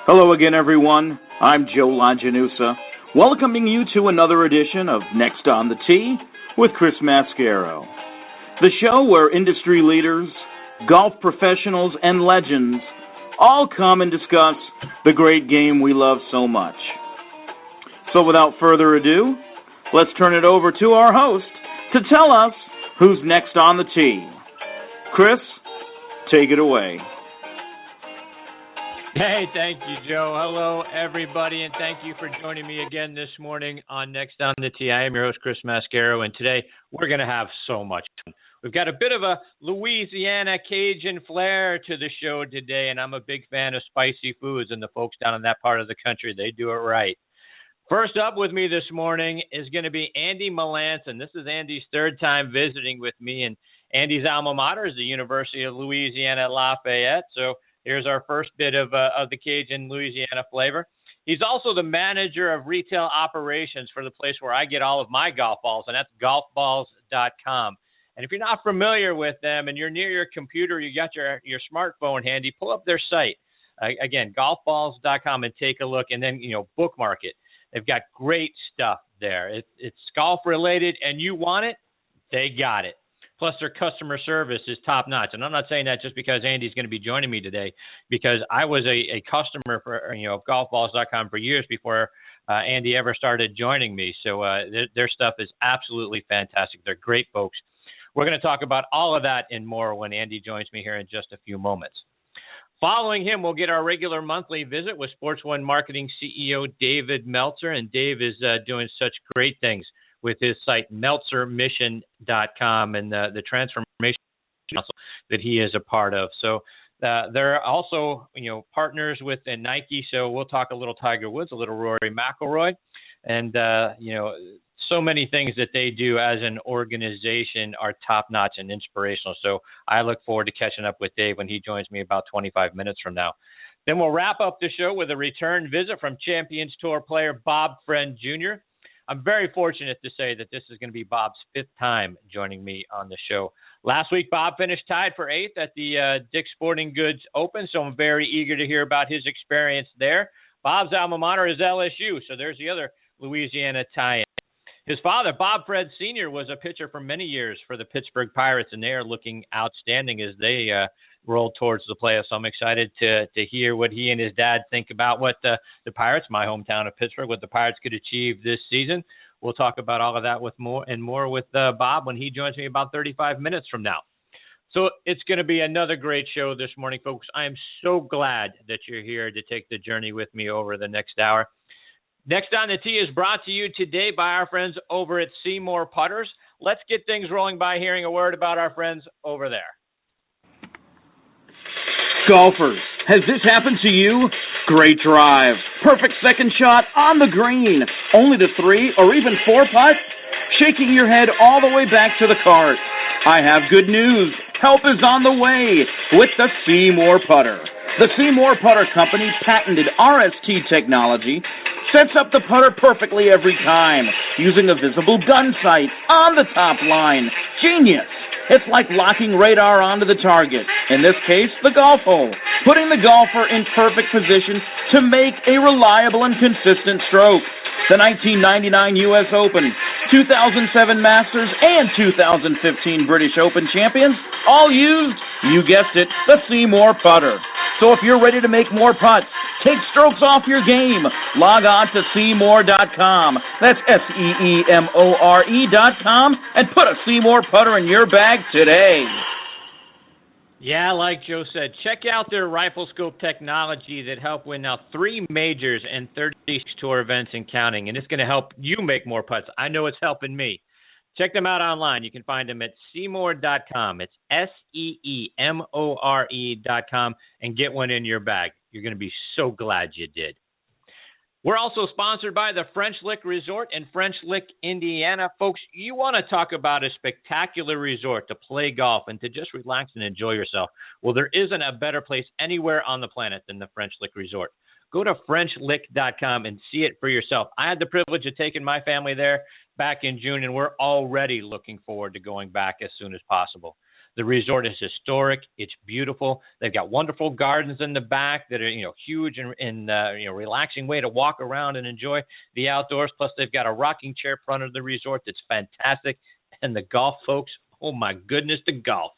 Hello again, everyone. I'm Joe Longinusa, welcoming you to another edition of Next on the Tee with Chris Mascaro, the show where industry leaders, golf professionals, and legends all come and discuss the great game we love so much. So without further ado, let's turn it over to our host to tell us who's next on the tee. Chris, take it away. Hey, thank you, Joe. Hello, everybody, and thank you for joining me again this morning on Next on the Tee. I am your host, Chris Mascaro, and today we're going to have so much fun. We've got a bit of a Louisiana Cajun flair to the show today, and I'm a big fan of spicy foods, and the folks down in that part of the country, they do it right. First up with me this morning is going to be Andy Melancon. This is Andy's third time visiting with me, and Andy's alma mater is the University of Louisiana at Lafayette, so here's our first bit of the Cajun Louisiana flavor. He's also the manager of retail operations for the place where I get all of my golf balls, and that's golfballs.com. And if you're not familiar with them and you're near your computer, you got your smartphone handy, pull up their site. Again, golfballs.com, and take a look, and then, bookmark it. They've got great stuff there. It's golf-related, and you want it, they got it. Plus, their customer service is top-notch. And I'm not saying that just because Andy's going to be joining me today, because I was a customer for golfballs.com for years before Andy ever started joining me. So their stuff is absolutely fantastic. They're great folks. We're going to talk about all of that and more when Andy joins me here in just a few moments. Following him, we'll get our regular monthly visit with Sports One Marketing CEO David Meltzer. And Dave is doing such great things with his site, meltzermission.com, and the transformation council that he is a part of. So they're also, partners with Nike. So we'll talk a little Tiger Woods, a little Rory McIlroy, and, so many things that they do as an organization are top-notch and inspirational. So I look forward to catching up with Dave when he joins me about 25 minutes from now. Then we'll wrap up the show with a return visit from Champions Tour player Bob Friend Jr. I'm very fortunate to say that this is going to be Bob's fifth time joining me on the show. Last week, Bob finished tied for eighth at the Dick's Sporting Goods Open, so I'm very eager to hear about his experience there. Bob's alma mater is LSU, so there's the other Louisiana tie-in. His father, Bob Fred Sr., was a pitcher for many years for the Pittsburgh Pirates, and they are looking outstanding as they roll towards the playoffs. So I'm excited to hear what he and his dad think about what the Pirates, my hometown of Pittsburgh, what the Pirates could achieve this season. We'll talk about all of that with more with Bob when he joins me about 35 minutes from now. So it's going to be another great show this morning, folks. I am so glad that you're here to take the journey with me over the next hour. Next on the Tee is brought to you today by our friends over at Seymour Putters. Let's get things rolling by hearing a word about our friends over there. Golfers, has this happened to you? Great drive, perfect second shot on the green, only to 3 or even 4 putt? Shaking your head all the way back to the cart. I have good news. Help is on the way with the Seymour Putter. The Seymour Putter Company patented RST technology sets up the putter perfectly every time, using a visible gun sight on the top line. Genius! It's like locking radar onto the target, in this case, the golf hole, putting the golfer in perfect position to make a reliable and consistent stroke. The 1999 U.S. Open, 2007 Masters, and 2015 British Open champions all used, you guessed it, the Seymour Putter. So if you're ready to make more putts, take strokes off your game, log on to Seymour.com. That's SEEMORE.com, and put a Seymour Putter in your bag today. Yeah, like Joe said, check out their rifle scope technology that help win now 3 majors and 36 tour events and counting, and it's going to help you make more putts. I know it's helping me. Check them out online. You can find them at Seymour.com. It's SEEMORE.com, and get one in your bag. You're going to be so glad you did. We're also sponsored by the French Lick Resort in French Lick, Indiana. Folks, you want to talk about a spectacular resort to play golf and to just relax and enjoy yourself. Well, there isn't a better place anywhere on the planet than the French Lick Resort. Go to FrenchLick.com and see it for yourself. I had the privilege of taking my family there back in June, and we're already looking forward to going back as soon as possible. The resort is historic. It's beautiful. They've got wonderful gardens in the back that are, huge and relaxing way to walk around and enjoy the outdoors. Plus, they've got a rocking chair front of the resort that's fantastic. And the golf, folks, oh my goodness, the golf.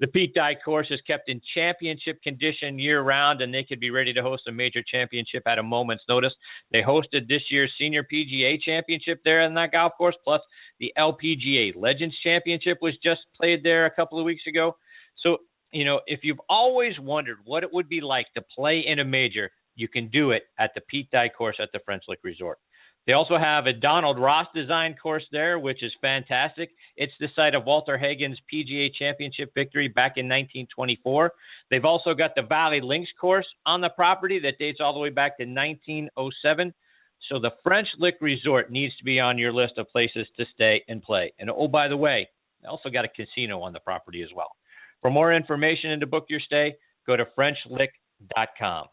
The Pete Dye course is kept in championship condition year-round, and they could be ready to host a major championship at a moment's notice. They hosted this year's Senior PGA Championship there in that golf course, plus the LPGA Legends Championship was just played there a couple of weeks ago. So, if you've always wondered what it would be like to play in a major, you can do it at the Pete Dye course at the French Lick Resort. They also have a Donald Ross design course there, which is fantastic. It's the site of Walter Hagen's PGA Championship victory back in 1924. They've also got the Valley Links course on the property that dates all the way back to 1907. So the French Lick Resort needs to be on your list of places to stay and play. And oh, by the way, they also got a casino on the property as well. For more information and to book your stay, go to FrenchLick.com.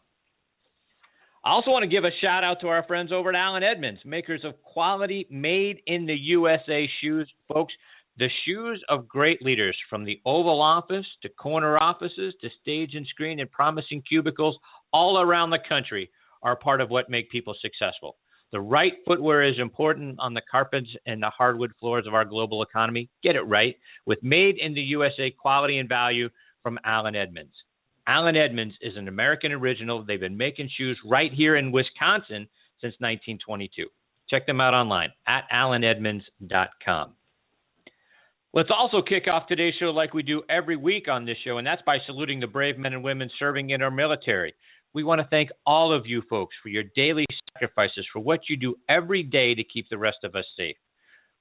I also want to give a shout out to our friends over at Allen Edmonds, makers of quality made in the USA shoes. Folks, the shoes of great leaders, from the Oval Office to corner offices to stage and screen and promising cubicles all around the country, are part of what make people successful. The right footwear is important on the carpets and the hardwood floors of our global economy. Get it right with made in the USA quality and value from Allen Edmonds. Allen Edmonds is an American original. They've been making shoes right here in Wisconsin since 1922. Check them out online at allenedmonds.com. Let's also kick off today's show like we do every week on this show, and that's by saluting the brave men and women serving in our military. We want to thank all of you folks for your daily sacrifices, for what you do every day to keep the rest of us safe.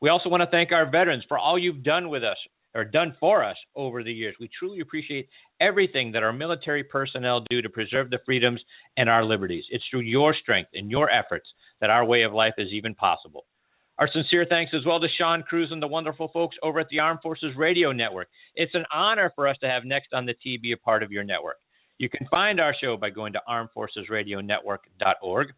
We also want to thank our veterans for all you've done with us, or done for us over the years. We truly appreciate everything that our military personnel do to preserve the freedoms and our liberties. It's through your strength and your efforts that our way of life is even possible. Our sincere thanks as well to Sean Cruz and the wonderful folks over at the Armed Forces Radio Network. It's an honor for us to have Next on the Tee be a part of your network. You can find our show by going to armedforcesradionetwork.org.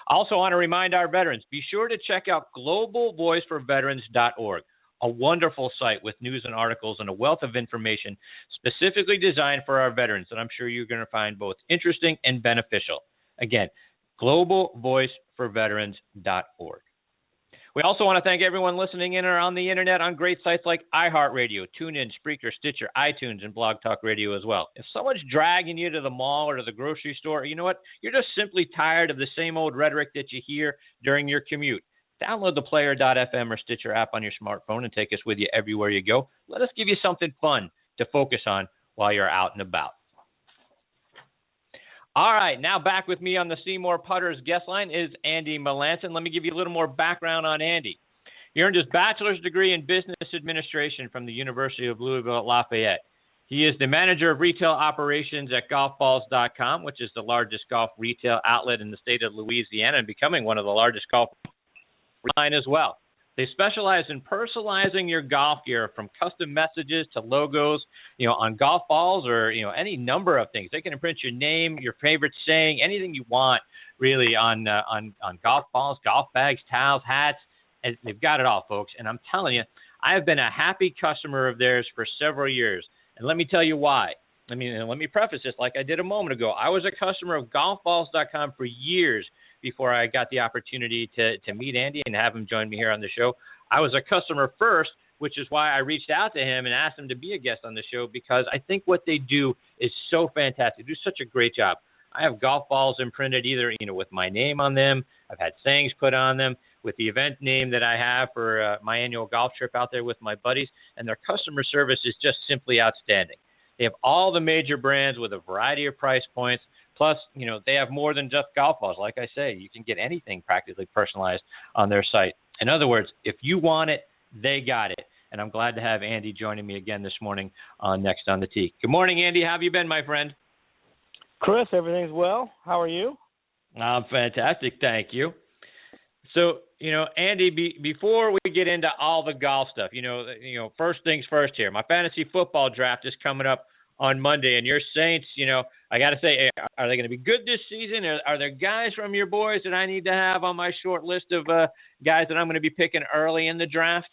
I also want to remind our veterans, be sure to check out globalvoiceforveterans.org. A wonderful site with news and articles and a wealth of information specifically designed for our veterans that I'm sure you're going to find both interesting and beneficial. Again, globalvoiceforveterans.org. We also want to thank everyone listening in or on the internet on great sites like iHeartRadio, TuneIn, Spreaker, Stitcher, iTunes, and Blog Talk Radio as well. If someone's dragging you to the mall or to the grocery store, you know what? You're just simply tired of the same old rhetoric that you hear during your commute. Download the Player.fm or Stitcher app on your smartphone and take us with you everywhere you go. Let us give you something fun to focus on while you're out and about. All right, now back with me on the Seymour Putters guest line is Andy Melancon. Let me give you a little more background on Andy. He earned his bachelor's degree in business administration from the University of Louisville at Lafayette. He is the manager of retail operations at golfballs.com, which is the largest golf retail outlet in the state of Louisiana and becoming one of the largest golf line as well. They specialize in personalizing your golf gear, from custom messages to logos, on golf balls or, any number of things. They can imprint your name, your favorite saying, anything you want really on golf balls, golf bags, towels, hats. And they've got it all, folks. And I'm telling you, I have been a happy customer of theirs for several years. And let me tell you why. Let me preface this like I did a moment ago. I was a customer of golfballs.com for years before I got the opportunity to meet Andy and have him join me here on the show. I was a customer first, which is why I reached out to him and asked him to be a guest on the show, because I think what they do is so fantastic. They do such a great job. I have golf balls imprinted either, with my name on them. I've had sayings put on them with the event name that I have for my annual golf trip out there with my buddies, and their customer service is just simply outstanding. They have all the major brands with a variety of price points. Plus, they have more than just golf balls. Like I say, you can get anything practically personalized on their site. In other words, if you want it, they got it. And I'm glad to have Andy joining me again this morning on Next on the Tee. Good morning, Andy. How have you been, my friend? Chris, everything's well. How are you? I'm fantastic. Thank you. So, Andy, before we get into all the golf stuff, first things first here. My fantasy football draft is coming up on Monday, and your Saints, I got to say, are they going to be good this season? Are there guys from your boys that I need to have on my short list of guys that I'm going to be picking early in the draft?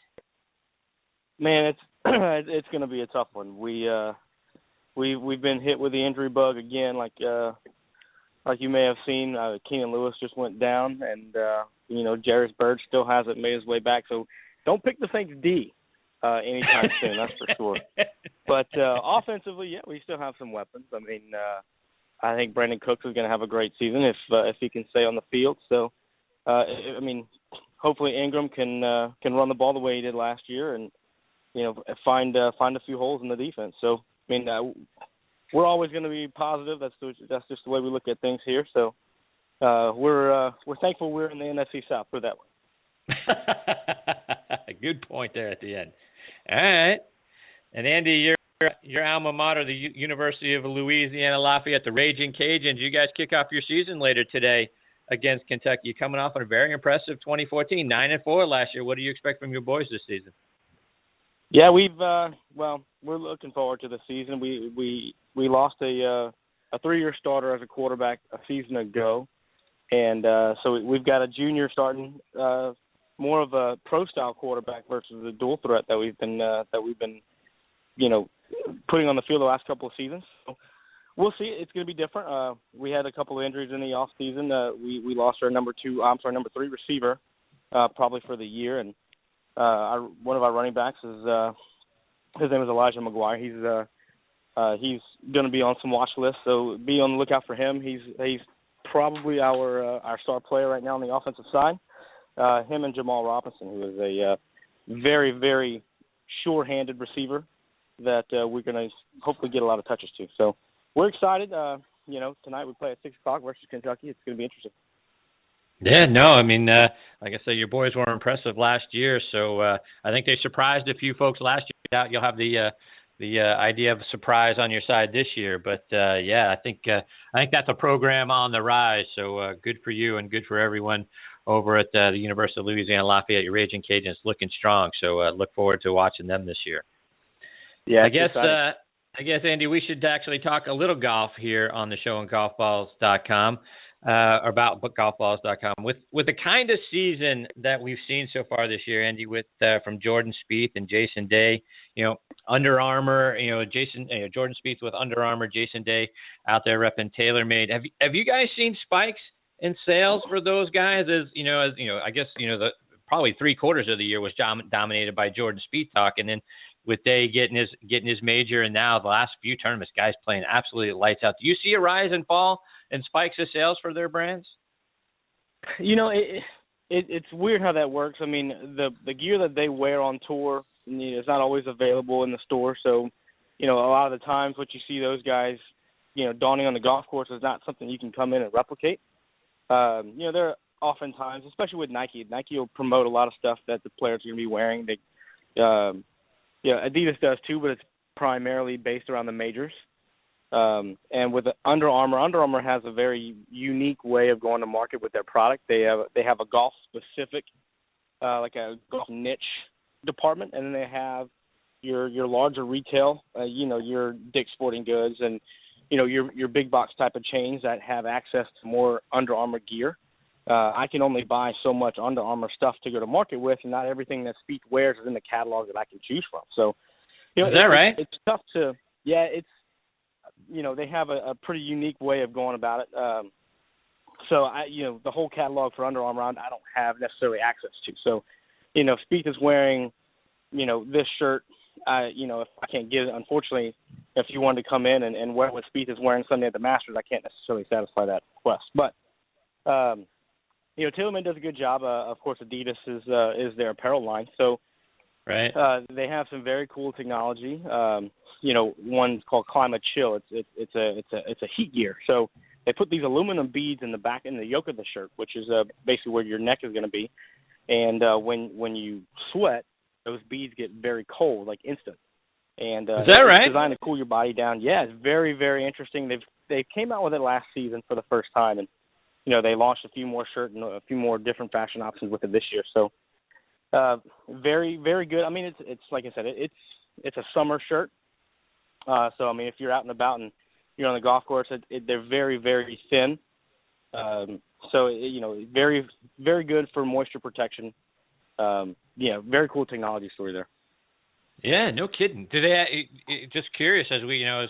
Man, it's going to be a tough one. We've been hit with the injury bug again, like you may have seen. Keenan Lewis just went down, and Jarris Bird still hasn't made his way back. So don't pick the Saints D anytime soon. That's for sure. But offensively, yeah, we still have some weapons. I mean, I think Brandon Cooks is going to have a great season if he can stay on the field. So, I mean, hopefully Ingram can run the ball the way he did last year, and find a few holes in the defense. So, I mean, we're always going to be positive. That's just the way we look at things here. So, we're thankful we're in the NFC South. Put it that way. Good point there at the end. All right, and Andy, your alma mater, the University of Louisiana Lafayette, the Raging Cajuns. You guys kick off your season later today against Kentucky. You're coming off on a very impressive 2014, 9-4 last year. What do you expect from your boys this season? Yeah, we're looking forward to the season. We lost a 3-year starter as a quarterback a season ago, and so we've got a junior starting, more of a pro-style quarterback versus the dual threat that we've been putting on the field the last couple of seasons. So we'll see. It's going to be different. We had a couple of injuries in the off season. We lost our number 3 receiver, probably for the year, and one of our running backs is his name is Elijah McGuire. He's going to be on some watch lists, so be on the lookout for him. He's probably our star player right now on the offensive side. Him and Jamal Robinson, who is a very, very sure-handed receiver that we're going to hopefully get a lot of touches to. So we're excited. Tonight we play at 6 o'clock versus Kentucky. It's going to be interesting. Yeah, no, I mean, like I said, your boys were impressive last year, so I think they surprised a few folks last year. You'll have the idea of a surprise on your side this year, but I think that's a program on the rise. So good for you and good for everyone over at the University of Louisiana Lafayette. Your Raging Cajuns looking strong, so look forward to watching them this year. Yeah, I guess Andy, we should actually talk a little golf here on the show on golfballs.com. About golfballs.com with the kind of season that we've seen so far this year, Andy, with from Jordan Spieth and Jason Day, Under Armour, Jordan Spieth with Under Armour, Jason Day out there repping TaylorMade. Have you guys seen spikes in sales for those guys? I guess probably 3/4 of the year was dominated by Jordan Spieth talk, and then with Day getting his major, and now the last few tournaments, guys playing absolutely lights out. Do you see a rise and fall and spikes of sales for their brands? It's weird how that works. I mean, the gear that they wear on tour is not always available in the store. So, a lot of the times what you see those guys, donning on the golf course is not something you can come in and replicate. There are oftentimes, especially with Nike will promote a lot of stuff that the players are going to be wearing. Adidas does too, but it's primarily based around the majors. And with Under Armour has a very unique way of going to market with their product. They have a golf specific, like a golf niche department, and then they have your larger retail, your Dick's Sporting Goods and your big box type of chains that have access to more Under Armour gear. I can only buy so much Under Armour stuff to go to market with, and not everything that Spieth wears is in the catalog that I can choose from. So, is that right? It's tough to, it's. They have a pretty unique way of going about it. So, the whole catalog for Under Armour, I don't have necessarily access to. So, if Spieth is wearing, this shirt, if I can't get it, unfortunately, if you wanted to come in and wear what Spieth is wearing Sunday at the Masters, I can't necessarily satisfy that request. But, TaylorMade does a good job. Of course, Adidas is their apparel line. So, right. They have some very cool technology. One's called Climate Chill. It's a heat gear. So they put these aluminum beads in the back in the yoke of the shirt, which is basically where your neck is going to be. And when you sweat, those beads get very cold, like instant. And is that right? It's designed to cool your body down. Yeah, it's very, very interesting. They came out with it last season for the first time, and they launched a few more shirts and a few more different fashion options with it this year. So very, very good. I mean, it's like I said, it's a summer shirt. So I mean, if you're out and about and you're on the golf course, they're very, very thin. So very, very good for moisture protection. Very cool technology story there. Yeah, no kidding. Do they? Just curious, as we, as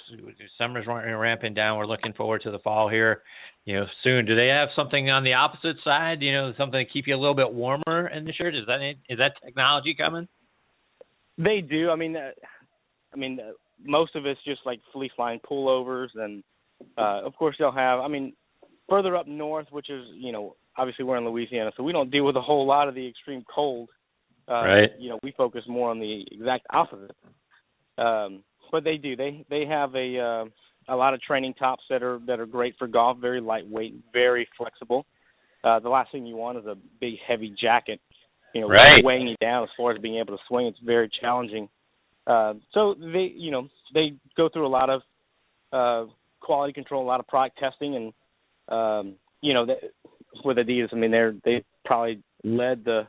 summer's ramping down, we're looking forward to the fall here, soon. Do they have something on the opposite side? Something to keep you a little bit warmer in the shirt? Is that technology coming? They do. Most of it's just like fleece line pullovers, and of course they'll have. Further up north, which is obviously we're in Louisiana, so we don't deal with a whole lot of the extreme cold. Right. We focus more on the exact opposite. But they do. They have a lot of training tops that are great for golf. Very lightweight, very flexible. The last thing you want is a big heavy jacket, right, weighing you down as far as being able to swing. It's very challenging. So they go through a lot of quality control, a lot of product testing, and with Adidas, they probably led the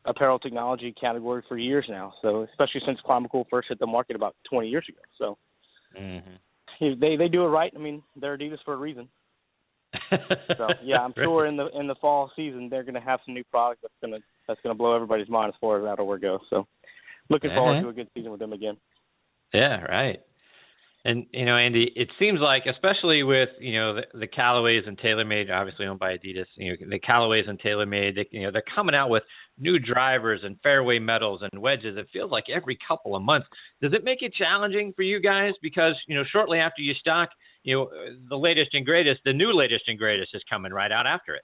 apparel technology category for years now. So especially since Climacool first hit the market about 20 years ago. So they do it right. They're Adidas for a reason. So yeah, I'm sure in the fall season they're going to have some new product that's going to blow everybody's mind as far as outerwear goes. So looking forward to a good season with them again. Yeah, right. And, Andy, it seems like, especially with, the Callaways and TaylorMade, obviously owned by Adidas, the Callaways and TaylorMade, they're coming out with new drivers and fairway metals and wedges. It feels like every couple of months. Does it make it challenging for you guys? Because, shortly after you stock, the latest and greatest, the new latest and greatest is coming right out after it.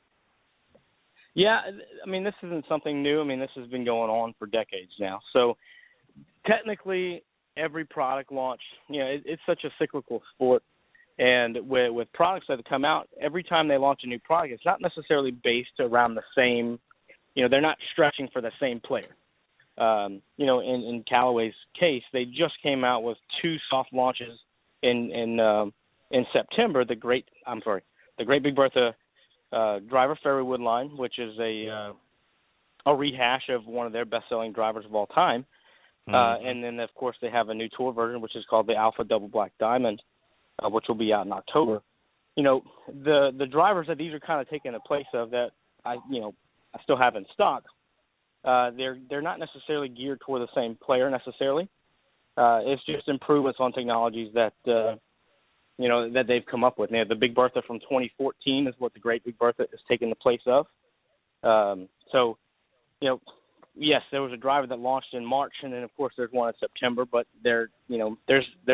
Yeah, this isn't something new. This has been going on for decades now. So technically, every product launch, it's such a cyclical sport. And with products that come out, every time they launch a new product, it's not necessarily based around the same, they're not stretching for the same player. In Callaway's case, they just came out with two soft launches in September. The Great Big Bertha driver fairway wood line, which is a rehash of one of their best-selling drivers of all time. And then, of course, they have a new tour version, which is called the Alpha Double Black Diamond, which will be out in October. The drivers that these are kind of taking the place of that I still have in stock. They're not necessarily geared toward the same player necessarily. It's just improvements on technologies that that they've come up with. Now, the Big Bertha from 2014 is what the Great Big Bertha is taking the place of. Yes, there was a driver that launched in March, and then of course there's one in September. But there's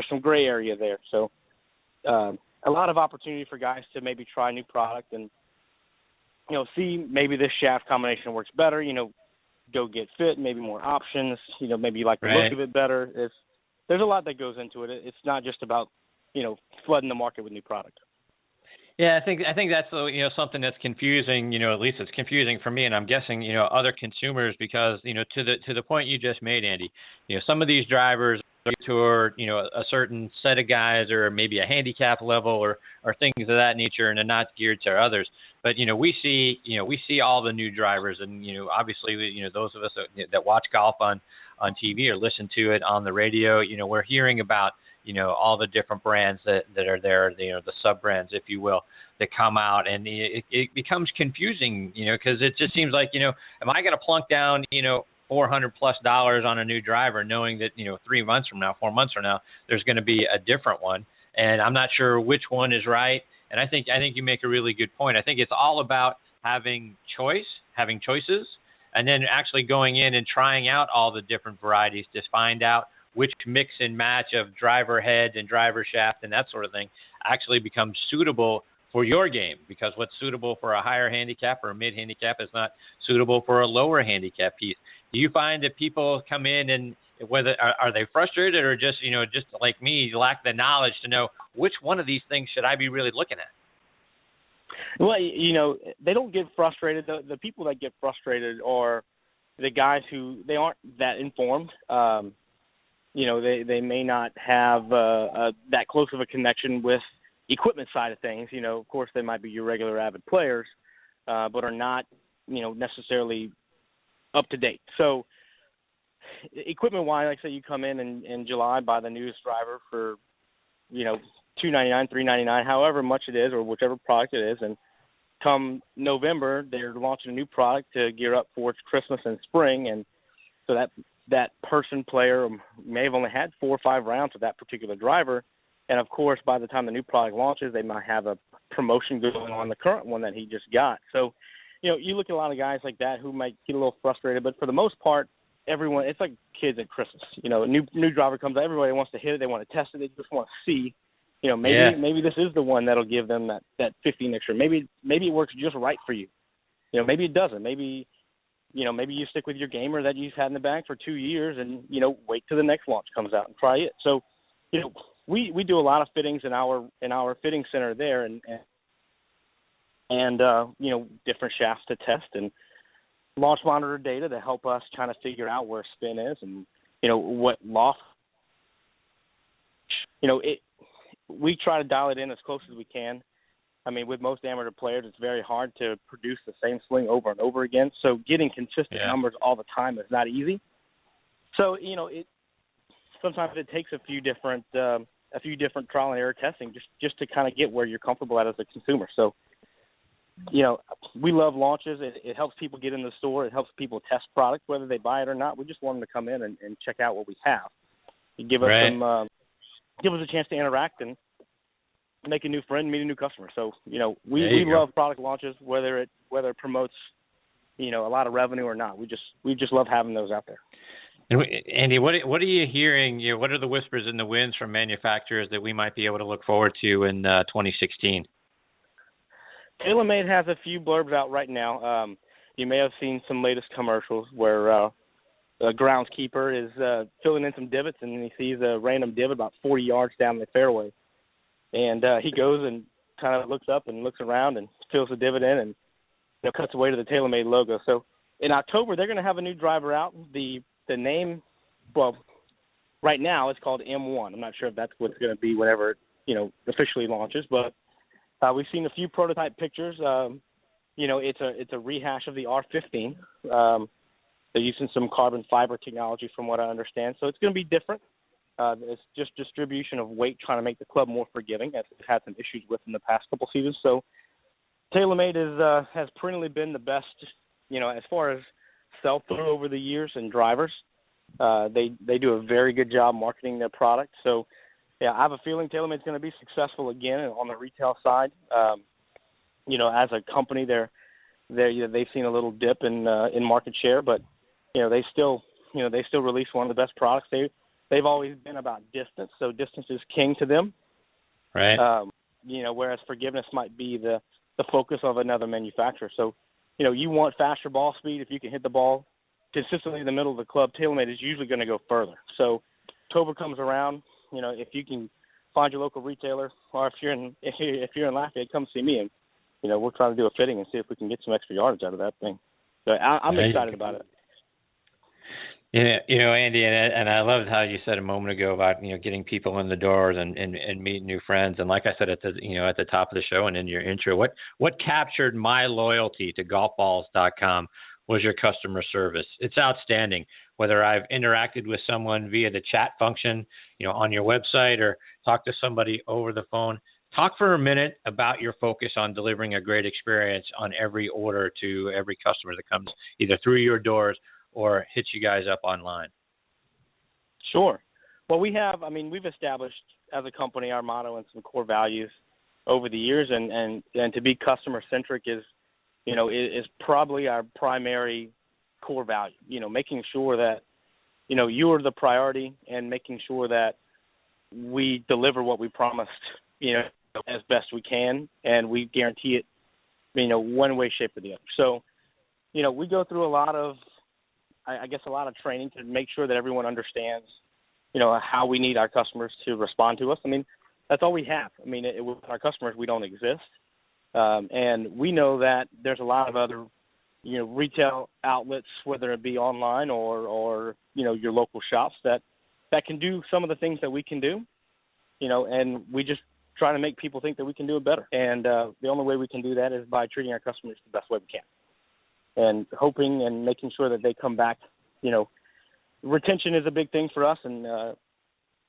some gray area there. So a lot of opportunity for guys to maybe try new product and see maybe this shaft combination works better. Go get fit, maybe more options. Maybe you like the look of it better. There's a lot that goes into it. It's not just about flooding the market with new product. Yeah, I think that's something that's confusing. At least it's confusing for me, and I'm guessing other consumers because to the point you just made, Andy. Some of these drivers are toward a certain set of guys or maybe a handicap level or things of that nature, and they're not geared to others. But we see all the new drivers, and obviously those of us that watch golf on TV or listen to it on the radio, we're hearing about all the different brands that are there, the sub-brands, if you will, that come out. And it becomes confusing, because it just seems like, am I going to plunk down, $400+ on a new driver knowing that, 3 months from now, 4 months from now, there's going to be a different one. And I'm not sure which one is right. And I think you make a really good point. I think it's all about having choices, and then actually going in and trying out all the different varieties to find out which mix and match of driver head and driver shaft and that sort of thing actually becomes suitable for your game, because what's suitable for a higher handicap or a mid handicap is not suitable for a lower handicap piece. Do you find that people come in and whether are they frustrated or just like me, lack the knowledge to know which one of these things should I be really looking at? Well, they don't get frustrated. The people that get frustrated are the guys who they aren't that informed. They may not have that close of a connection with equipment side of things. Of course, they might be your regular avid players, but are not, necessarily up to date. So equipment-wise, like say you come in July, buy the newest driver for, $299, $399, however much it is, or whichever product it is, and come November, they're launching a new product to gear up for Christmas and spring, and so that that player may have only had 4 or 5 rounds with that particular driver. And, of course, by the time the new product launches, they might have a promotion going on the current one that he just got. So, you look at a lot of guys like that who might get a little frustrated. But for the most part, everyone, it's like kids at Christmas. A new driver comes out, everybody wants to hit it. They want to test it. They just want to see, maybe this is the one that'll give them that 15 extra. Maybe it works just right for you. Maybe it doesn't. Maybe you stick with your gamer that you've had in the bag for 2 years and, wait till the next launch comes out and try it. So, we do a lot of fittings in our fitting center there and different shafts to test and launch monitor data to help us kind of figure out where spin is and, what loft. We try to dial it in as close as we can. I mean, with most amateur players, it's very hard to produce the same swing over and over again. So getting consistent numbers all the time is not easy. So, sometimes it takes a few different trial and error testing just to kind of get where you're comfortable at as a consumer. So, we love launches. It helps people get in the store. It helps people test products, whether they buy it or not. We just want them to come in and check out what we have. Give us give us a chance to interact and make a new friend, meet a new customer. So, we love product launches, whether it promotes, a lot of revenue or not. We just love having those out there. And Andy, what are you hearing? What are the whispers in the winds from manufacturers that we might be able to look forward to in 2016? TaylorMade has a few blurbs out right now. You may have seen some latest commercials where a groundskeeper is filling in some divots and he sees a random divot about 40 yards down the fairway. And he goes and kind of looks up and looks around and fills the divot in and cuts away to the TaylorMade logo. So in October, they're going to have a new driver out. The name, well, right now it's called M1. I'm not sure if that's what it's going to be whenever officially launches, but we've seen a few prototype pictures. It's a rehash of the R15. They're using some carbon fiber technology from what I understand, so it's going to be different. It's just distribution of weight, trying to make the club more forgiving, as it's had some issues with in the past couple seasons. So TaylorMade has perennially been the best, as far as sell-through over the years and drivers. They do a very good job marketing their product. So, yeah, I have a feeling TaylorMade's going to be successful again on the retail side. As a company, they've seen a little dip in market share, but they still release one of the best products. They've always been about distance, so distance is king to them. Right. Whereas forgiveness might be the focus of another manufacturer. So, you want faster ball speed. If you can hit the ball consistently in the middle of the club, TaylorMade is usually going to go further. So, October comes around. If you can find your local retailer, or if you're in Lafayette, come see me, and we'll try to do a fitting and see if we can get some extra yardage out of that thing. So I'm excited about it. Andy, and I loved how you said a moment ago about getting people in the doors and meeting new friends. And like I said at the top of the show and in your intro, what captured my loyalty to golfballs.com was your customer service. It's outstanding. Whether I've interacted with someone via the chat function, on your website, or talked to somebody over the phone, talk for a minute about your focus on delivering a great experience on every order to every customer that comes either through your doors or hits you guys up online. Sure. Well, we've established as a company our motto and some core values over the years, and to be customer centric is probably our primary core value. Making sure that you are the priority and making sure that we deliver what we promised, as best we can, and we guarantee it, one way, shape, or the other. So, we go through a lot of training to make sure that everyone understands, how we need our customers to respond to us. That's all we have. With our customers, we don't exist. And we know that there's a lot of other, retail outlets, whether it be online or your local shops that can do some of the things that we can do, and we just try to make people think that we can do it better. And the only way we can do that is by treating our customers the best way we can, and hoping and making sure that they come back. Retention is a big thing for us, and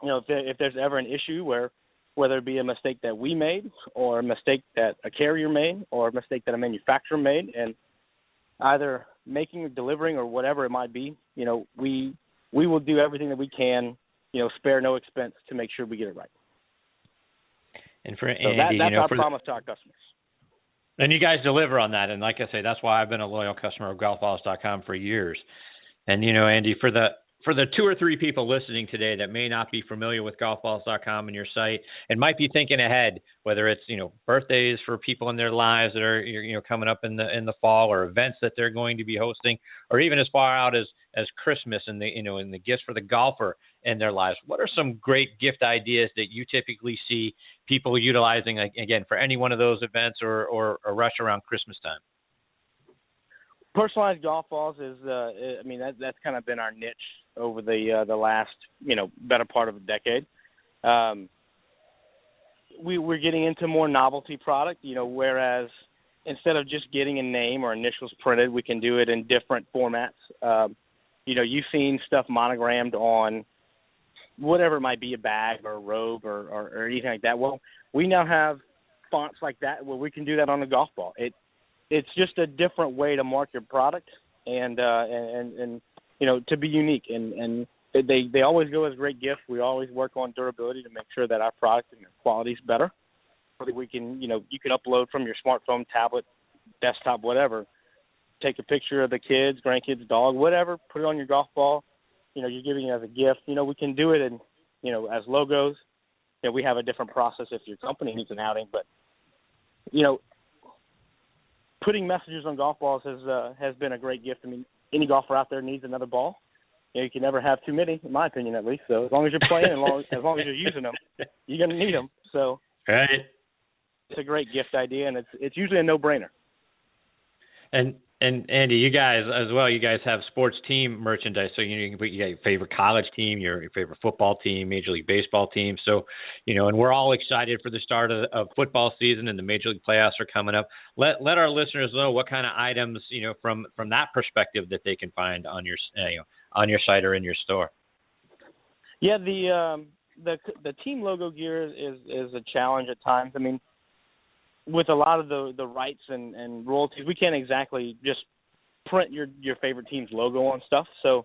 if there's ever an issue whether it be a mistake that we made or a mistake that a carrier made or a mistake that a manufacturer made, and either making or delivering or whatever it might be, we we will do everything that we can, spare no expense to make sure we get it right. And for so Andy, that's our promise to our customers. And you guys deliver on that. And like I say, that's why I've been a loyal customer of golfballs.com for years. And, Andy, for the 2 or 3 people listening today that may not be familiar with golfballs.com and your site and might be thinking ahead, whether it's, birthdays for people in their lives that are, coming up in the fall, or events that they're going to be hosting, or even as far out as Christmas and the gifts for the golfer in their lives, what are some great gift ideas that you typically see people utilizing, again, for any one of those events or a rush around Christmas time? Personalized golf balls is, that's kind of been our niche over the last, better part of a decade. We're getting into more novelty product, whereas instead of just getting a name or initials printed, we can do it in different formats. You've seen stuff monogrammed on whatever it might be, a bag or a robe or anything like that. Well, we now have fonts like that where we can do that on a golf ball. It's just a different way to mark your product and to be unique. And they always go as great gifts. We always work on durability to make sure that our product and quality is better. So that we can, you can upload from your smartphone, tablet, desktop, whatever. Take a picture of the kids, grandkids, dog, whatever, put it on your golf ball. You're giving it as a gift. We can do it in, as logos. We have a different process if your company needs an outing. But, putting messages on golf balls has been a great gift. Any golfer out there needs another ball. You can never have too many, in my opinion, at least. So as long as you're playing, as long as you're using them, you're going to need them. So right. It's a great gift idea, and it's usually a no-brainer. And Andy, you guys as well, you guys have sports team merchandise. So, you can put your favorite college team, your favorite football team, Major League Baseball team. So, and we're all excited for the start of football season, and the Major League playoffs are coming up. Let our listeners know what kind of items, from that perspective that they can find on your site or in your store. Yeah, the team logo gear is a challenge at times. With a lot of the rights and royalties, we can't exactly just print your favorite team's logo on stuff. So,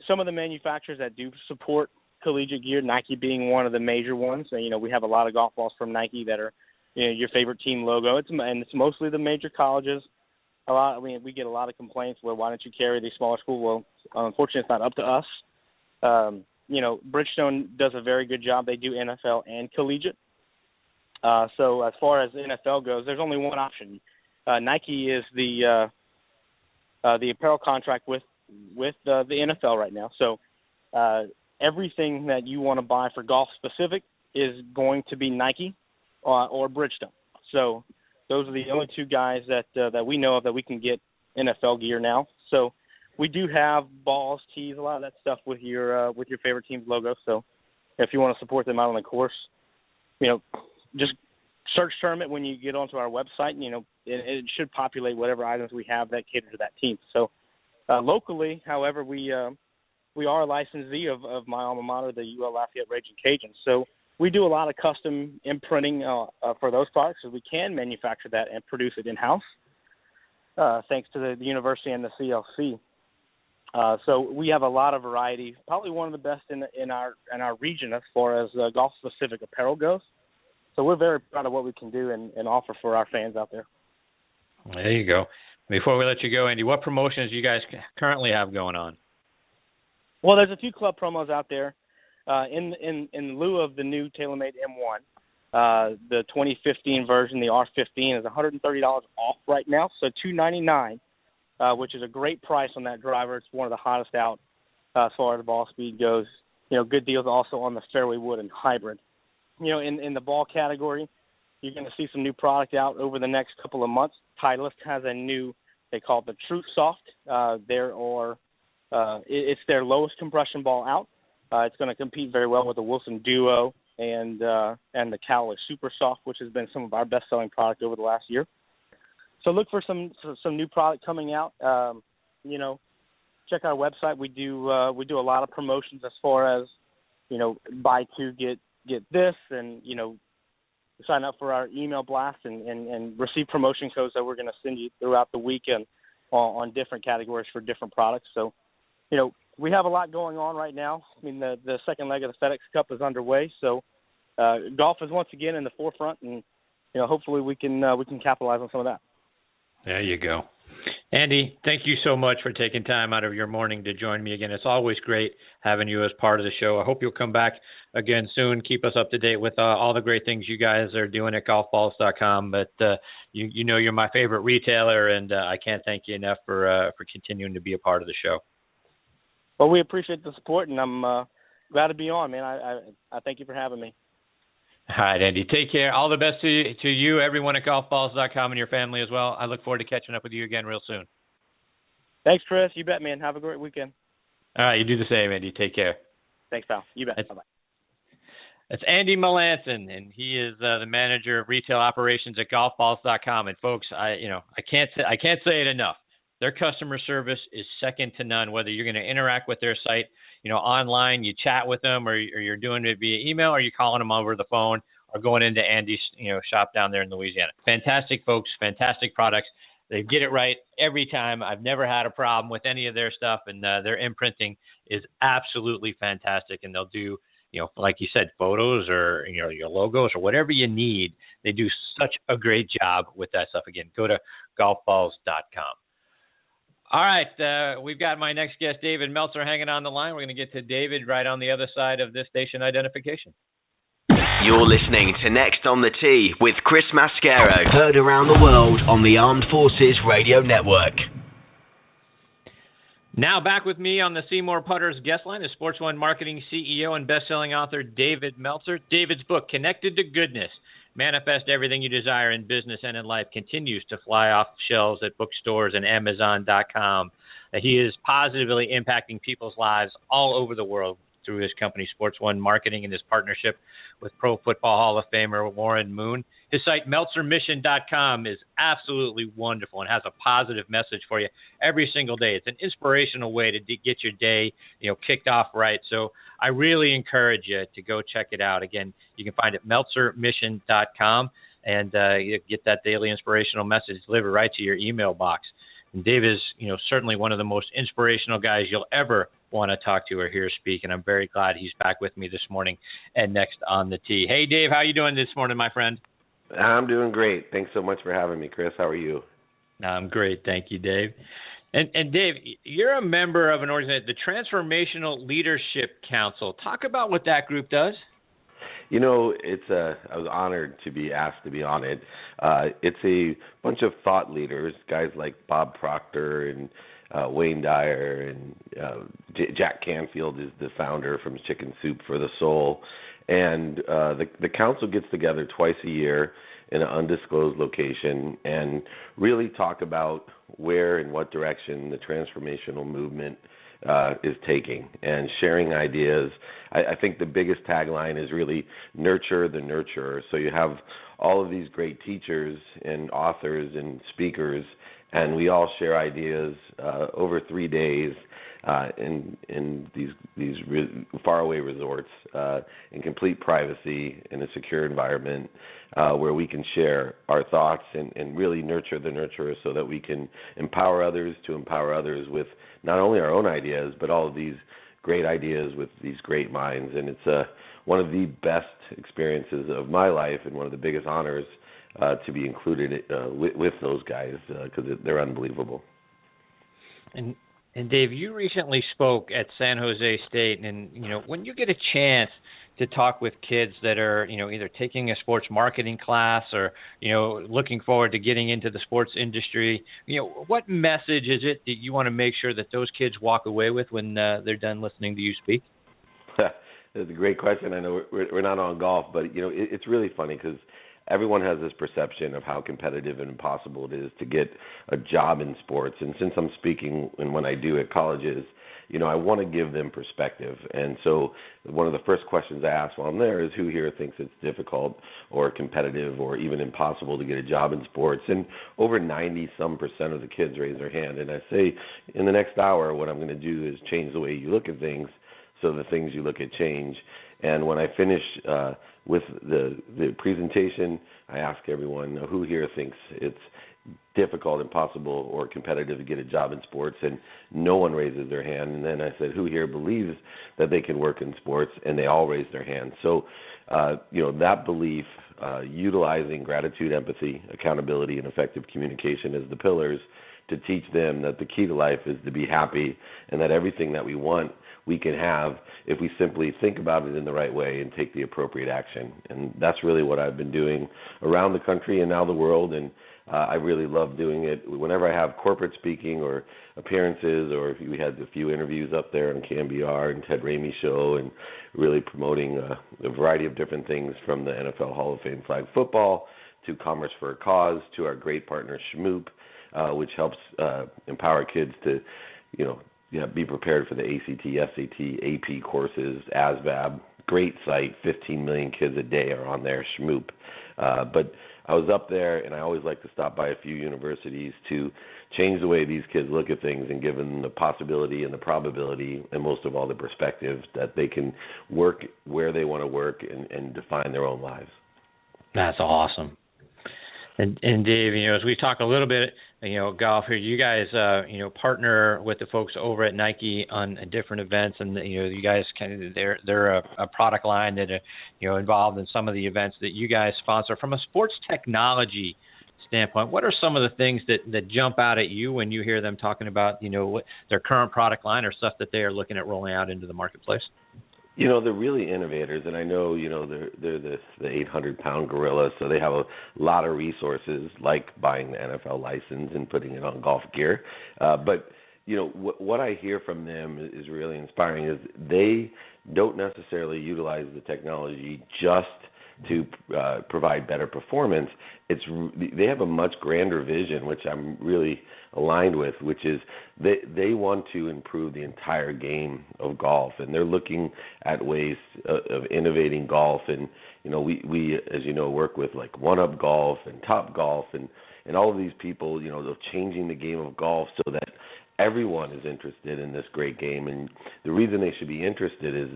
some of the manufacturers that do support collegiate gear, Nike being one of the major ones. We have a lot of golf balls from Nike that are, your favorite team logo. It's mostly the major colleges. We get a lot of complaints. Well, why don't you carry these smaller schools? Well, unfortunately, it's not up to us. Bridgestone does a very good job. They do NFL and collegiate. So as far as NFL goes, there's only one option. Nike is the apparel contract with the NFL right now. So everything that you want to buy for golf specific is going to be Nike or Bridgestone. So those are the only two guys that we know of that we can get NFL gear now. So we do have balls, tees, a lot of that stuff with your favorite team's logo. So if you want to support them out on the course, just search tournament when you get onto our website. It should populate whatever items we have that cater to that team. So locally, however, we are a licensee of my alma mater, the UL Lafayette Raging Cajuns. So we do a lot of custom imprinting for those products, so we can manufacture that and produce it in-house, thanks to the university and the CLC. So we have a lot of variety, probably one of the best in our region as far as golf-specific apparel goes. So we're very proud of what we can do and offer for our fans out there. There you go. Before we let you go, Andy, what promotions do you guys currently have going on? Well, there's a few club promos out there. In lieu of the new TaylorMade M1, the 2015 version, the R15, is $130 off right now, so $299, which is a great price on that driver. It's one of the hottest out as far as ball speed goes. Good deals also on the fairway wood and hybrid. In the ball category, you're going to see some new product out over the next couple of months. Titleist has a new, they call it the Truth Soft. It's their lowest compression ball out. It's going to compete very well with the Wilson Duo and the Callaway Super Soft, which has been some of our best-selling product over the last year. So look for some new product coming out. Check our website. We do a lot of promotions as far as buy two get this, and sign up for our email blast and receive promotion codes that we're going to send you throughout the weekend on different categories for different products. So we have a lot going on right now. I mean, the second leg of the FedEx Cup is underway, so golf is once again in the forefront, and hopefully we can capitalize on some of that. There you go. Andy, thank you so much for taking time out of your morning to join me again. It's always great having you as part of the show. I hope you'll come back again soon. Keep us up to date with all the great things you guys are doing at golfballs.com. But you're my favorite retailer, and I can't thank you enough for continuing to be a part of the show. Well, we appreciate the support, and I'm glad to be on, man. I thank you for having me. All right, Andy. Take care. All the best to you, everyone at golfballs.com, and your family as well. I look forward to catching up with you again real soon. Thanks, Chris. You bet, man. Have a great weekend. All right, you do the same, Andy. Take care. Thanks, pal. You bet. Bye-bye. That's Andy Melancon, and he is the manager of retail operations at golfballs.com. And folks, I can't say it enough. Their customer service is second to none. Whether you're going to interact with their site, online, you chat with them, or you're doing it via email, or you're calling them over the phone, or going into Andy's shop down there in Louisiana. Fantastic folks, fantastic products. They get it right every time. I've never had a problem with any of their stuff, and their imprinting is absolutely fantastic. And they'll do, like you said, photos or your logos or whatever you need. They do such a great job with that stuff. Again, go to golfballs.com. All right, we've got my next guest, David Meltzer, hanging on the line. We're going to get to David right on the other side of this station identification. You're listening to Next on the Tee with Chris Mascaro. Heard around the world on the Armed Forces Radio Network. Now back with me on the Seymour Putters guest line is Sports One Marketing CEO and best-selling author David Meltzer. David's book, Connected to Goodness, Manifest Everything You Desire in Business and in Life, continues to fly off shelves at bookstores and Amazon.com. He is positively impacting people's lives all over the world through his company, Sports One Marketing, and his partnership with Pro Football Hall of Famer Warren Moon. His site, MeltzerMission.com, is absolutely wonderful and has a positive message for you every single day. It's an inspirational way to get your day, kicked off right. So I really encourage you to go check it out. Again, you can find it at MeltzerMission.com, and you get that daily inspirational message delivered right to your email box. And Dave is, certainly one of the most inspirational guys you'll ever want to talk to or hear speak, and I'm very glad he's back with me this morning and Next on the Tee. Hey, Dave, how you doing this morning, my friend? I'm doing great. Thanks so much for having me, Chris. How are you? I'm great. Thank you, Dave. And Dave, you're a member of an organization, the Transformational Leadership Council. Talk about what that group does. I was honored to be asked to be on it. It's a bunch of thought leaders, guys like Bob Proctor and Wayne Dyer, and Jack Canfield is the founder from Chicken Soup for the Soul. And the council gets together twice a year in an undisclosed location and really talk about where and what direction the transformational movement is taking and sharing ideas. I think the biggest tagline is really nurture the nurturer. So you have all of these great teachers and authors and speakers, and we all share ideas over 3 days in these faraway resorts in complete privacy in a secure environment where we can share our thoughts and really nurture the nurturer so that we can empower others to empower others with not only our own ideas but all of these great ideas with these great minds. And it's one of the best experiences of my life and one of the biggest honors to be included with those guys because they're unbelievable. And Dave, you recently spoke at San Jose State, and when you get a chance to talk with kids that are either taking a sports marketing class or looking forward to getting into the sports industry, what message is it that you want to make sure that those kids walk away with when they're done listening to you speak? That's a great question. I know we're not on golf, but it's really funny because everyone has this perception of how competitive and impossible it is to get a job in sports. And since I'm speaking and when I do at colleges, I want to give them perspective. And so one of the first questions I ask while I'm there is who here thinks it's difficult or competitive or even impossible to get a job in sports? And over 90-some% of the kids raise their hand. And I say, in the next hour, what I'm going to do is change the way you look at things so the things you look at change. And when I finish with the presentation, I ask everyone who here thinks it's difficult, impossible, or competitive to get a job in sports, and no one raises their hand. And then I said, who here believes that they can work in sports, and they all raised their hand. So, that belief, utilizing gratitude, empathy, accountability, and effective communication as the pillars to teach them that the key to life is to be happy, and that everything that we want we can have if we simply think about it in the right way and take the appropriate action. And that's really what I've been doing around the country and now the world, and I really love doing it. Whenever I have corporate speaking or appearances, or we had a few interviews up there on KMBR and Ted Ramey's show, and really promoting a variety of different things from the NFL Hall of Fame flag football to Commerce for a Cause to our great partner Schmoop, which helps empower kids to, be prepared for the ACT, SAT, AP courses, ASVAB. Great site, 15 million kids a day are on there, Schmoop. But I was up there, and I always like to stop by a few universities to change the way these kids look at things and give them the possibility and the probability, and most of all the perspective that they can work where they want to work and define their own lives. That's awesome. And Dave, as we talk a little bit, golf here, you guys, partner with the folks over at Nike on different events, and you guys they're a product line that involved in some of the events that you guys sponsor. From a sports technology standpoint, what are some of the things that jump out at you when you hear them talking about what their current product line or stuff that they are looking at rolling out into the marketplace? They're really innovators, and I know, they're the 800-pound gorilla, so they have a lot of resources, like buying the NFL license and putting it on golf gear. But what I hear from them is really inspiring, is they don't necessarily utilize the technology just to provide better performance. They have a much grander vision, which I'm really aligned with, which is they want to improve the entire game of golf, and they're looking at ways of innovating golf. And we as work with like One Up Golf and Top Golf and all of these people, they're changing the game of golf so that everyone is interested in this great game. And the reason they should be interested is,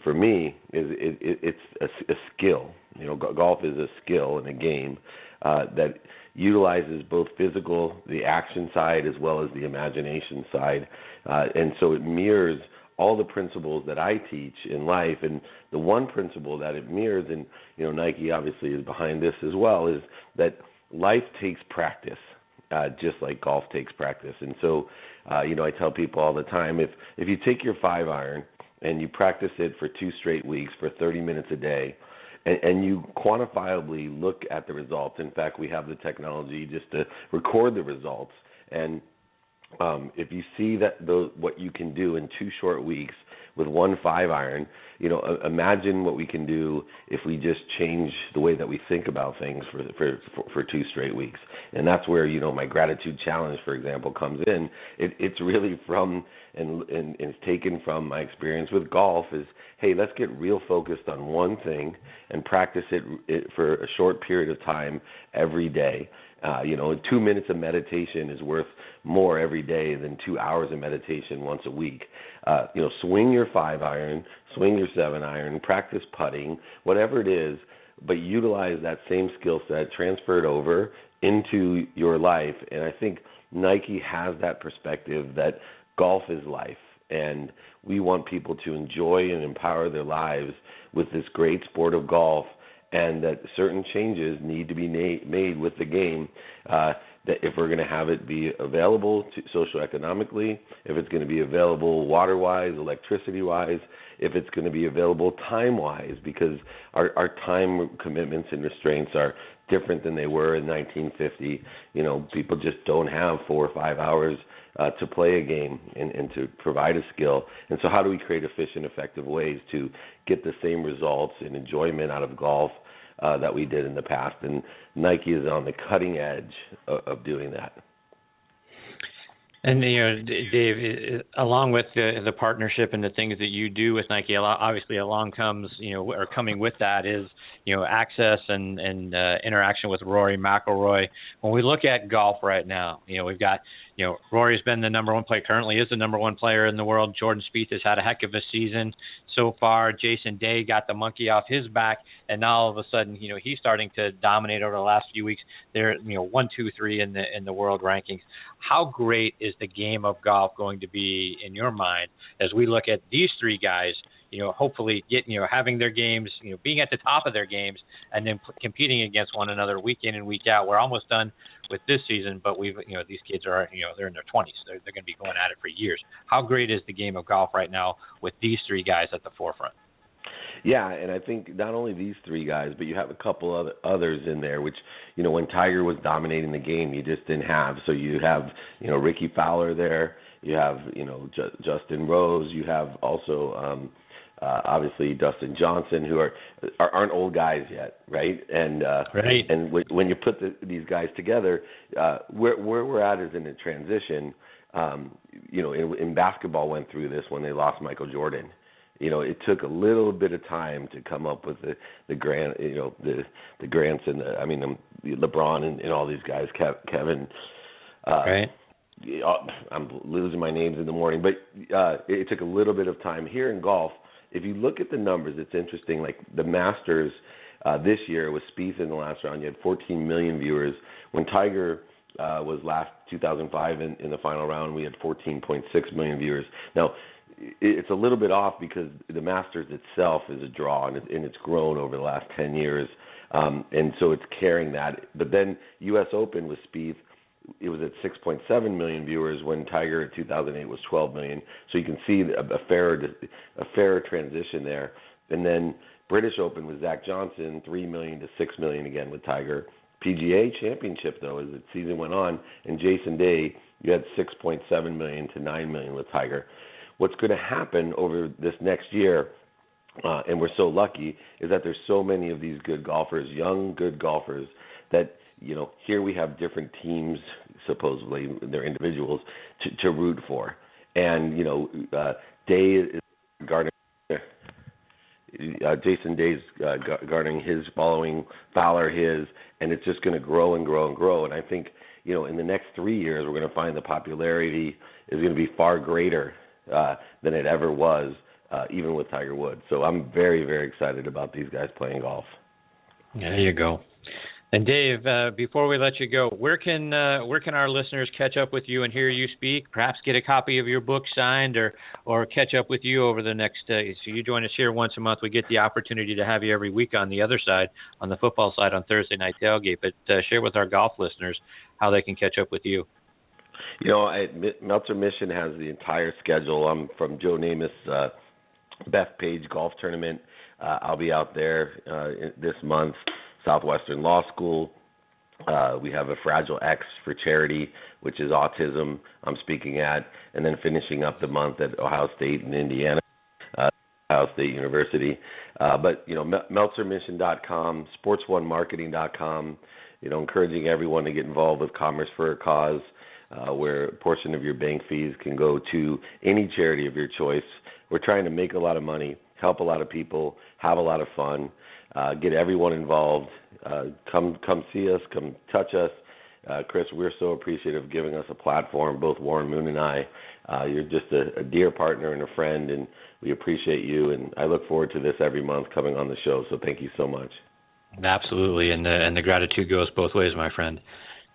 for me, is it's a skill. Golf is a skill and a game that utilizes both the action side, as well as the imagination side. And so it mirrors all the principles that I teach in life. And the one principle that it mirrors, and Nike obviously is behind this as well, is that life takes practice. Just like golf takes practice. And so, I tell people all the time, if you take your 5-iron and you practice it for 2 straight weeks for 30 minutes a day, and you quantifiably look at the results. In fact, we have the technology just to record the results. And if you see what you can do in 2 short weeks with one 5-iron, imagine what we can do if we just change the way that we think about things for 2 straight weeks. And that's where, my gratitude challenge, for example, comes in. It's really from, and it's taken from my experience with golf, is, hey, let's get real focused on one thing and practice it for a short period of time every day. 2 minutes of meditation is worth more every day than 2 hours of meditation once a week. Swing your 5-iron, swing your 7-iron, practice putting, whatever it is, but utilize that same skill set, transfer it over into your life. And I think Nike has that perspective that golf is life, and we want people to enjoy and empower their lives with this great sport of golf, and that certain changes need to be made with the game, that if we're going to have it be available socioeconomically, if it's going to be available water-wise, electricity-wise, if it's going to be available time-wise, because our time commitments and restraints are different than they were in 1950. People just don't have 4 or 5 hours to play a game and to provide a skill. And so how do we create efficient, effective ways to get the same results and enjoyment out of golf that we did in the past? And Nike is on the cutting edge of doing that. And, Dave, along with the partnership and the things that you do with Nike, obviously coming with that is, access and interaction with Rory McIlroy. When we look at golf right now, we've got, Rory's been the number one player, currently is the number one player in the world. Jordan Spieth has had a heck of a season so far. Jason Day got the monkey off his back, and now all of a sudden, he's starting to dominate over the last few weeks. They're, 1, 2, 3 in the world rankings. How great is the game of golf going to be in your mind as we look at these three guys, hopefully having their games, being at the top of their games, and then competing against one another week in and week out? We're almost done with this season, but these kids are, they're in their 20s. They're going to be going at it for years. How great is the game of golf right now with these three guys at the forefront? Yeah, and I think not only these three guys, but you have a couple others in there, which, when Tiger was dominating the game, you just didn't have. So you have, Ricky Fowler there. You have, Justin Rose. You have also, obviously Dustin Johnson, who aren't old guys yet, right? And right. And when you put these guys together, where we're at is in a transition. In basketball went through this when they lost Michael Jordan. It took a little bit of time to come up with the Grant, the Grants and LeBron and all these guys, Kevin. Right. I'm losing my names in the morning, but it took a little bit of time here in golf. If you look at the numbers, it's interesting. Like the Masters this year with Spieth in the last round, you had 14 million viewers. When Tiger was last 2005 in the final round, we had 14.6 million viewers. Now, it's a little bit off because the Masters itself is a draw, and it's grown over the last 10 years, and so it's carrying that. But then U.S. Open with Spieth, it was at 6.7 million viewers when Tiger in 2008 was 12 million. So you can see a fairer transition there. And then British Open with Zach Johnson, 3 million to 6 million again with Tiger. PGA Championship, though, as the season went on, and Jason Day, you had 6.7 million to 9 million with Tiger. What's going to happen over this next year, and we're so lucky, is that there's so many of these good golfers, young good golfers, that here we have different teams, supposedly they're individuals, to root for. And Day is garnering, Jason Day's garnering his following, Fowler his, and it's just going to grow and grow and grow. And I think in the next 3 years, we're going to find the popularity is going to be far greater than it ever was, even with Tiger Woods. So I'm very, very excited about these guys playing golf. There you go. And Dave, before we let you go, where can our listeners catch up with you and hear you speak? Perhaps get a copy of your book signed, or catch up with you over the next. So you join us here once a month. We get the opportunity to have you every week on the other side, on the football side, on Thursday Night Tailgate. But share with our golf listeners how they can catch up with you. Meltzer Mission has the entire schedule. I'm from Joe Namath's Bethpage Golf Tournament. I'll be out there this month. Southwestern Law School. We have a Fragile X for charity, which is autism I'm speaking at, and then finishing up the month at Ohio State and Indiana, Ohio State University. But MeltzerMission.com, SportsOneMarketing.com, encouraging everyone to get involved with Commerce for a Cause, where a portion of your bank fees can go to any charity of your choice. We're trying to make a lot of money, help a lot of people, have a lot of fun. Get everyone involved. Come see us. Come touch us. Chris, we're so appreciative of giving us a platform, both Warren Moon and I. You're just a dear partner and a friend, and we appreciate you. And I look forward to this every month coming on the show. So thank you so much. Absolutely, and the gratitude goes both ways, my friend.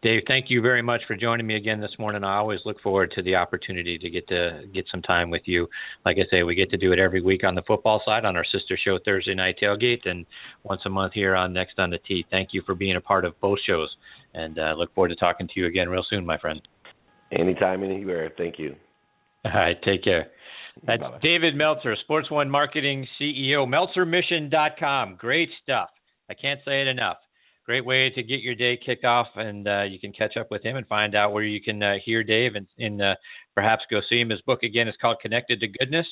Dave, thank you very much for joining me again this morning. I always look forward to the opportunity to get some time with you. Like I say, we get to do it every week on the football side on our sister show, Thursday Night Tailgate, and once a month here on Next on the Tee. Thank you for being a part of both shows, and I look forward to talking to you again real soon, my friend. Anytime, anywhere. Thank you. All right, take care. That's Bye-bye. David Meltzer, Sports One Marketing CEO, MeltzerMission.com. Great stuff. I can't say it enough. Great way to get your day kicked off, and you can catch up with him and find out where you can hear Dave and perhaps go see him. His book, again, is called Connected to Goodness.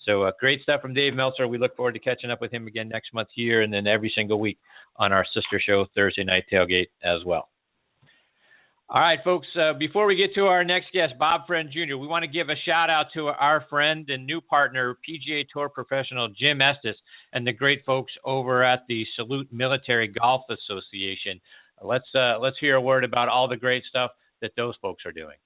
So great stuff from Dave Meltzer. We look forward to catching up with him again next month here and then every single week on our sister show, Thursday Night Tailgate, as well. All right, folks, before we get to our next guest, Bob Friend Jr., we want to give a shout-out to our friend and new partner, PGA Tour professional Jim Estes, and the great folks over at the Salute Military Golf Association. Let's hear a word about all the great stuff that those folks are doing.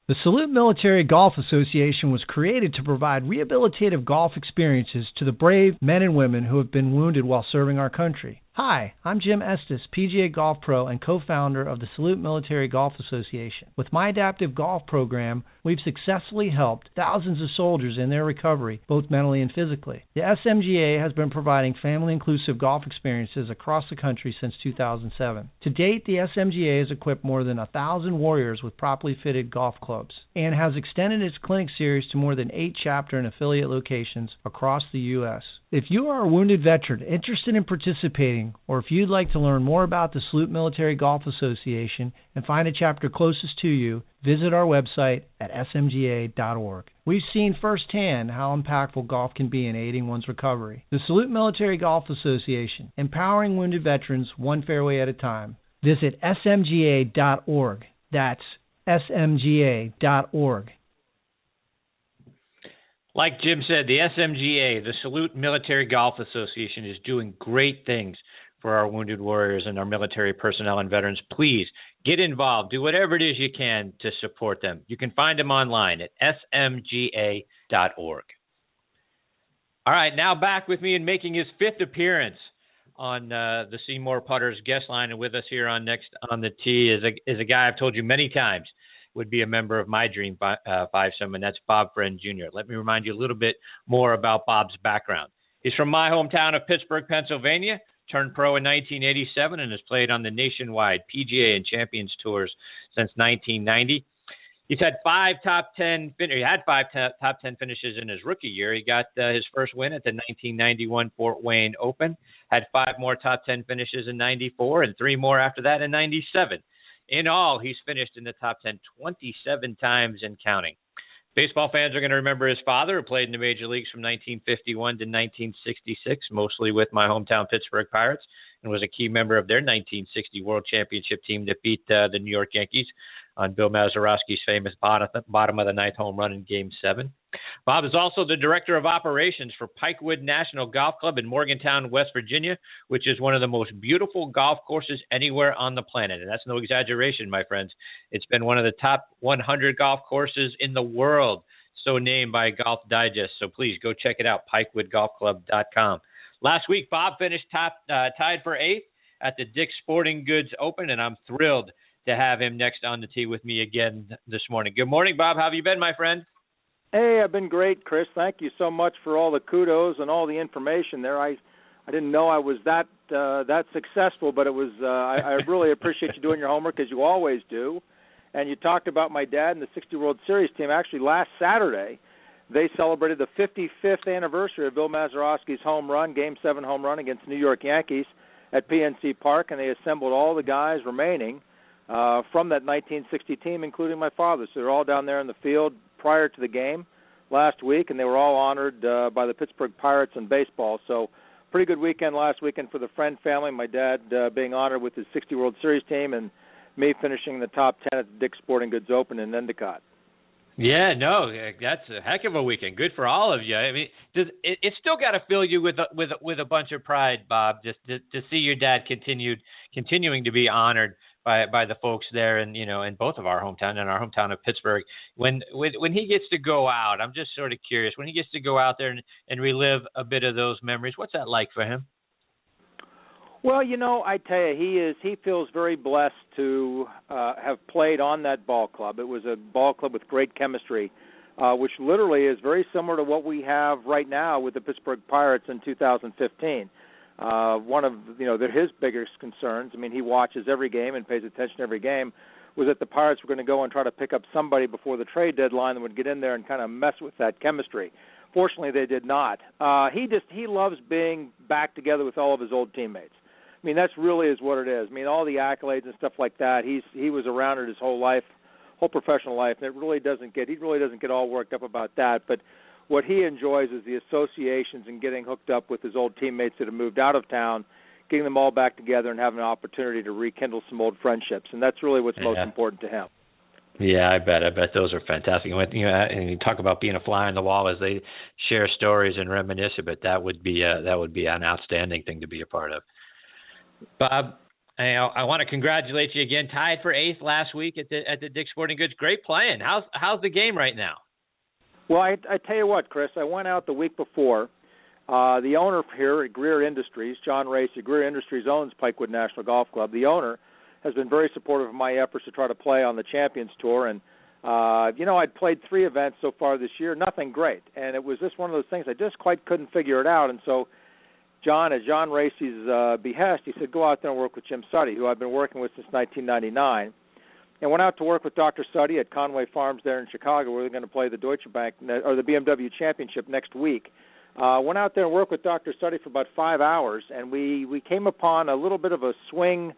The Salute Military Golf Association was created to provide rehabilitative golf experiences to the brave men and women who have been wounded while serving our country. Hi, I'm Jim Estes, PGA Golf Pro and co-founder of the Salute Military Golf Association. With my adaptive golf program, we've successfully helped thousands of soldiers in their recovery, both mentally and physically. The SMGA has been providing family-inclusive golf experiences across the country since 2007. To date, the SMGA has equipped more than 1,000 warriors with properly fitted golf clubs and has extended its clinic series to more than 8 chapter and affiliate locations across the U.S. If you are a wounded veteran interested in participating, or if you'd like to learn more about the Salute Military Golf Association and find a chapter closest to you, visit our website at smga.org. We've seen firsthand how impactful golf can be in aiding one's recovery. The Salute Military Golf Association, empowering wounded veterans one fairway at a time. Visit smga.org. That's smga.org. Like Jim said, the SMGA, the Salute Military Golf Association, is doing great things for our wounded warriors and our military personnel and veterans. Please get involved. Do whatever it is you can to support them. You can find them online at smga.org. All right, now back with me and making his 5th appearance on the Seymour Putters guest line, and with us here on Next on the Tee is a guy I've told you many times would be a member of my dream fivesome, and that's Bob Friend Jr. Let me remind you a little bit more about Bob's background. He's from my hometown of Pittsburgh, Pennsylvania, turned pro in 1987, and has played on the nationwide PGA and Champions Tours since 1990. He's had 5 top 10 finishes in his rookie year. He got his first win at the 1991 Fort Wayne Open, had 5 more top 10 finishes in 94, and 3 more after that in 97. In all, he's finished in the top 10 27 times and counting. Baseball fans are going to remember his father, who played in the major leagues from 1951 to 1966, mostly with my hometown Pittsburgh Pirates, and was a key member of their 1960 World Championship team that beat the New York Yankees on Bill Mazeroski's famous bottom of the ninth home run in Game 7. Bob is also the Director of Operations for Pikewood National Golf Club in Morgantown, West Virginia, which is one of the most beautiful golf courses anywhere on the planet. And that's no exaggeration, my friends. It's been one of the top 100 golf courses in the world, so named by Golf Digest. So please go check it out, pikewoodgolfclub.com. Last week, Bob finished tied for 8th at the Dick's Sporting Goods Open, and I'm thrilled to have him next on the tee with me again this morning. Good morning, Bob. How have you been, my friend? Hey, I've been great, Chris. Thank you so much for all the kudos and all the information there. I didn't know I was that successful, but it was. I really appreciate you doing your homework, as you always do. And you talked about my dad and the 60 World Series team. Actually, last Saturday, they celebrated the 55th anniversary of Bill Mazeroski's home run, Game 7 home run against New York Yankees at PNC Park, and they assembled all the guys remaining from that 1960 team, including my father. So they're all down there in the field prior to the game last week, and they were all honored by the Pittsburgh Pirates in baseball. So pretty good weekend last weekend for the Friend family, my dad being honored with his 60 World Series team, and me finishing in the top 10 at the Dick's Sporting Goods Open in Endicott. Yeah, no, that's a heck of a weekend. Good for all of you. I mean, it's still got to fill you with a bunch of pride, Bob, just to see your dad continuing to be honored by the folks there, and in both of our hometown and our hometown of Pittsburgh. When he gets to go out, I'm just sort of curious. When he gets to go out there and relive a bit of those memories, what's that like for him? Well, I tell you, he feels very blessed to have played on that ball club. It was a ball club with great chemistry, which literally is very similar to what we have right now with the Pittsburgh Pirates in 2015. One of his biggest concerns, he watches every game and pays attention to every game, was that the Pirates were going to go and try to pick up somebody before the trade deadline that would get in there and kind of mess with that chemistry. Fortunately, they did not. He loves being back together with all of his old teammates. That's really is what it is. All the accolades and stuff like that. He was around it his whole life, whole professional life, and he really doesn't get all worked up about that. But what he enjoys is the associations and getting hooked up with his old teammates that have moved out of town, getting them all back together and having an opportunity to rekindle some old friendships. And that's really what's most important to him. Yeah, I bet those are fantastic. And you talk about being a fly on the wall as they share stories and reminisce a bit. That would be an outstanding thing to be a part of. Bob, I want to congratulate you again. Tied for 8th last week at the Dick's Sporting Goods. Great playing. How's the game right now? Well, I tell you what, Chris. I went out the week before. The owner here at Greer Industries, John Racy, Greer Industries owns Pikewood National Golf Club. The owner has been very supportive of my efforts to try to play on the Champions Tour. And, I'd played 3 events so far this year, nothing great. And it was just one of those things I just quite couldn't figure it out. And so John, at John Racy's behest, he said, go out there and work with Jim Suddy, who I've been working with since 1999. And went out to work with Dr. Suddy at Conway Farms there in Chicago, where we're going to play the Deutsche Bank or the BMW Championship next week. Went out there and worked with Dr. Suddy for about 5 hours, and we came upon a little bit of a swing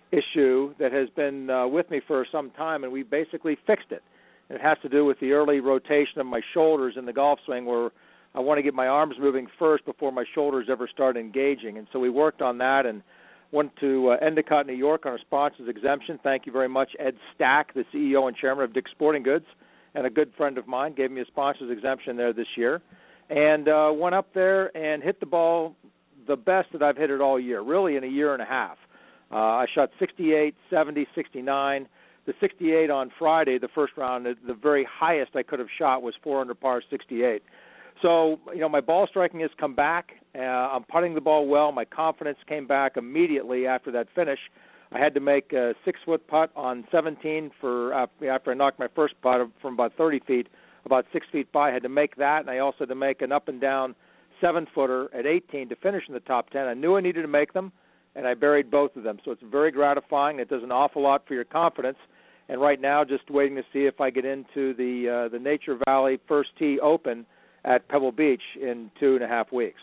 issue that has been with me for some time, and we basically fixed it. And it has to do with the early rotation of my shoulders in the golf swing, where I want to get my arms moving first before my shoulders ever start engaging. And so we worked on that and went to Endicott, New York on a sponsor's exemption. Thank you very much, Ed Stack, the CEO and chairman of Dick's Sporting Goods, and a good friend of mine, gave me a sponsor's exemption there this year. And went up there and hit the ball the best that I've hit it all year, really in a year and a half. I shot 68, 70, 69. The 68 on Friday, the first round, the very highest I could have shot was 4 under par 68. So, my ball striking has come back. I'm putting the ball well. My confidence came back immediately after that finish. I had to make a 6-foot putt on 17 after I knocked my first putt from about 30 feet, about 6 feet by. I had to make that, and I also had to make an up-and-down 7-footer at 18 to finish in the top 10. I knew I needed to make them, and I buried both of them. So it's very gratifying. It does an awful lot for your confidence. And right now, just waiting to see if I get into the Nature Valley First Tee Open at Pebble Beach in 2.5 weeks.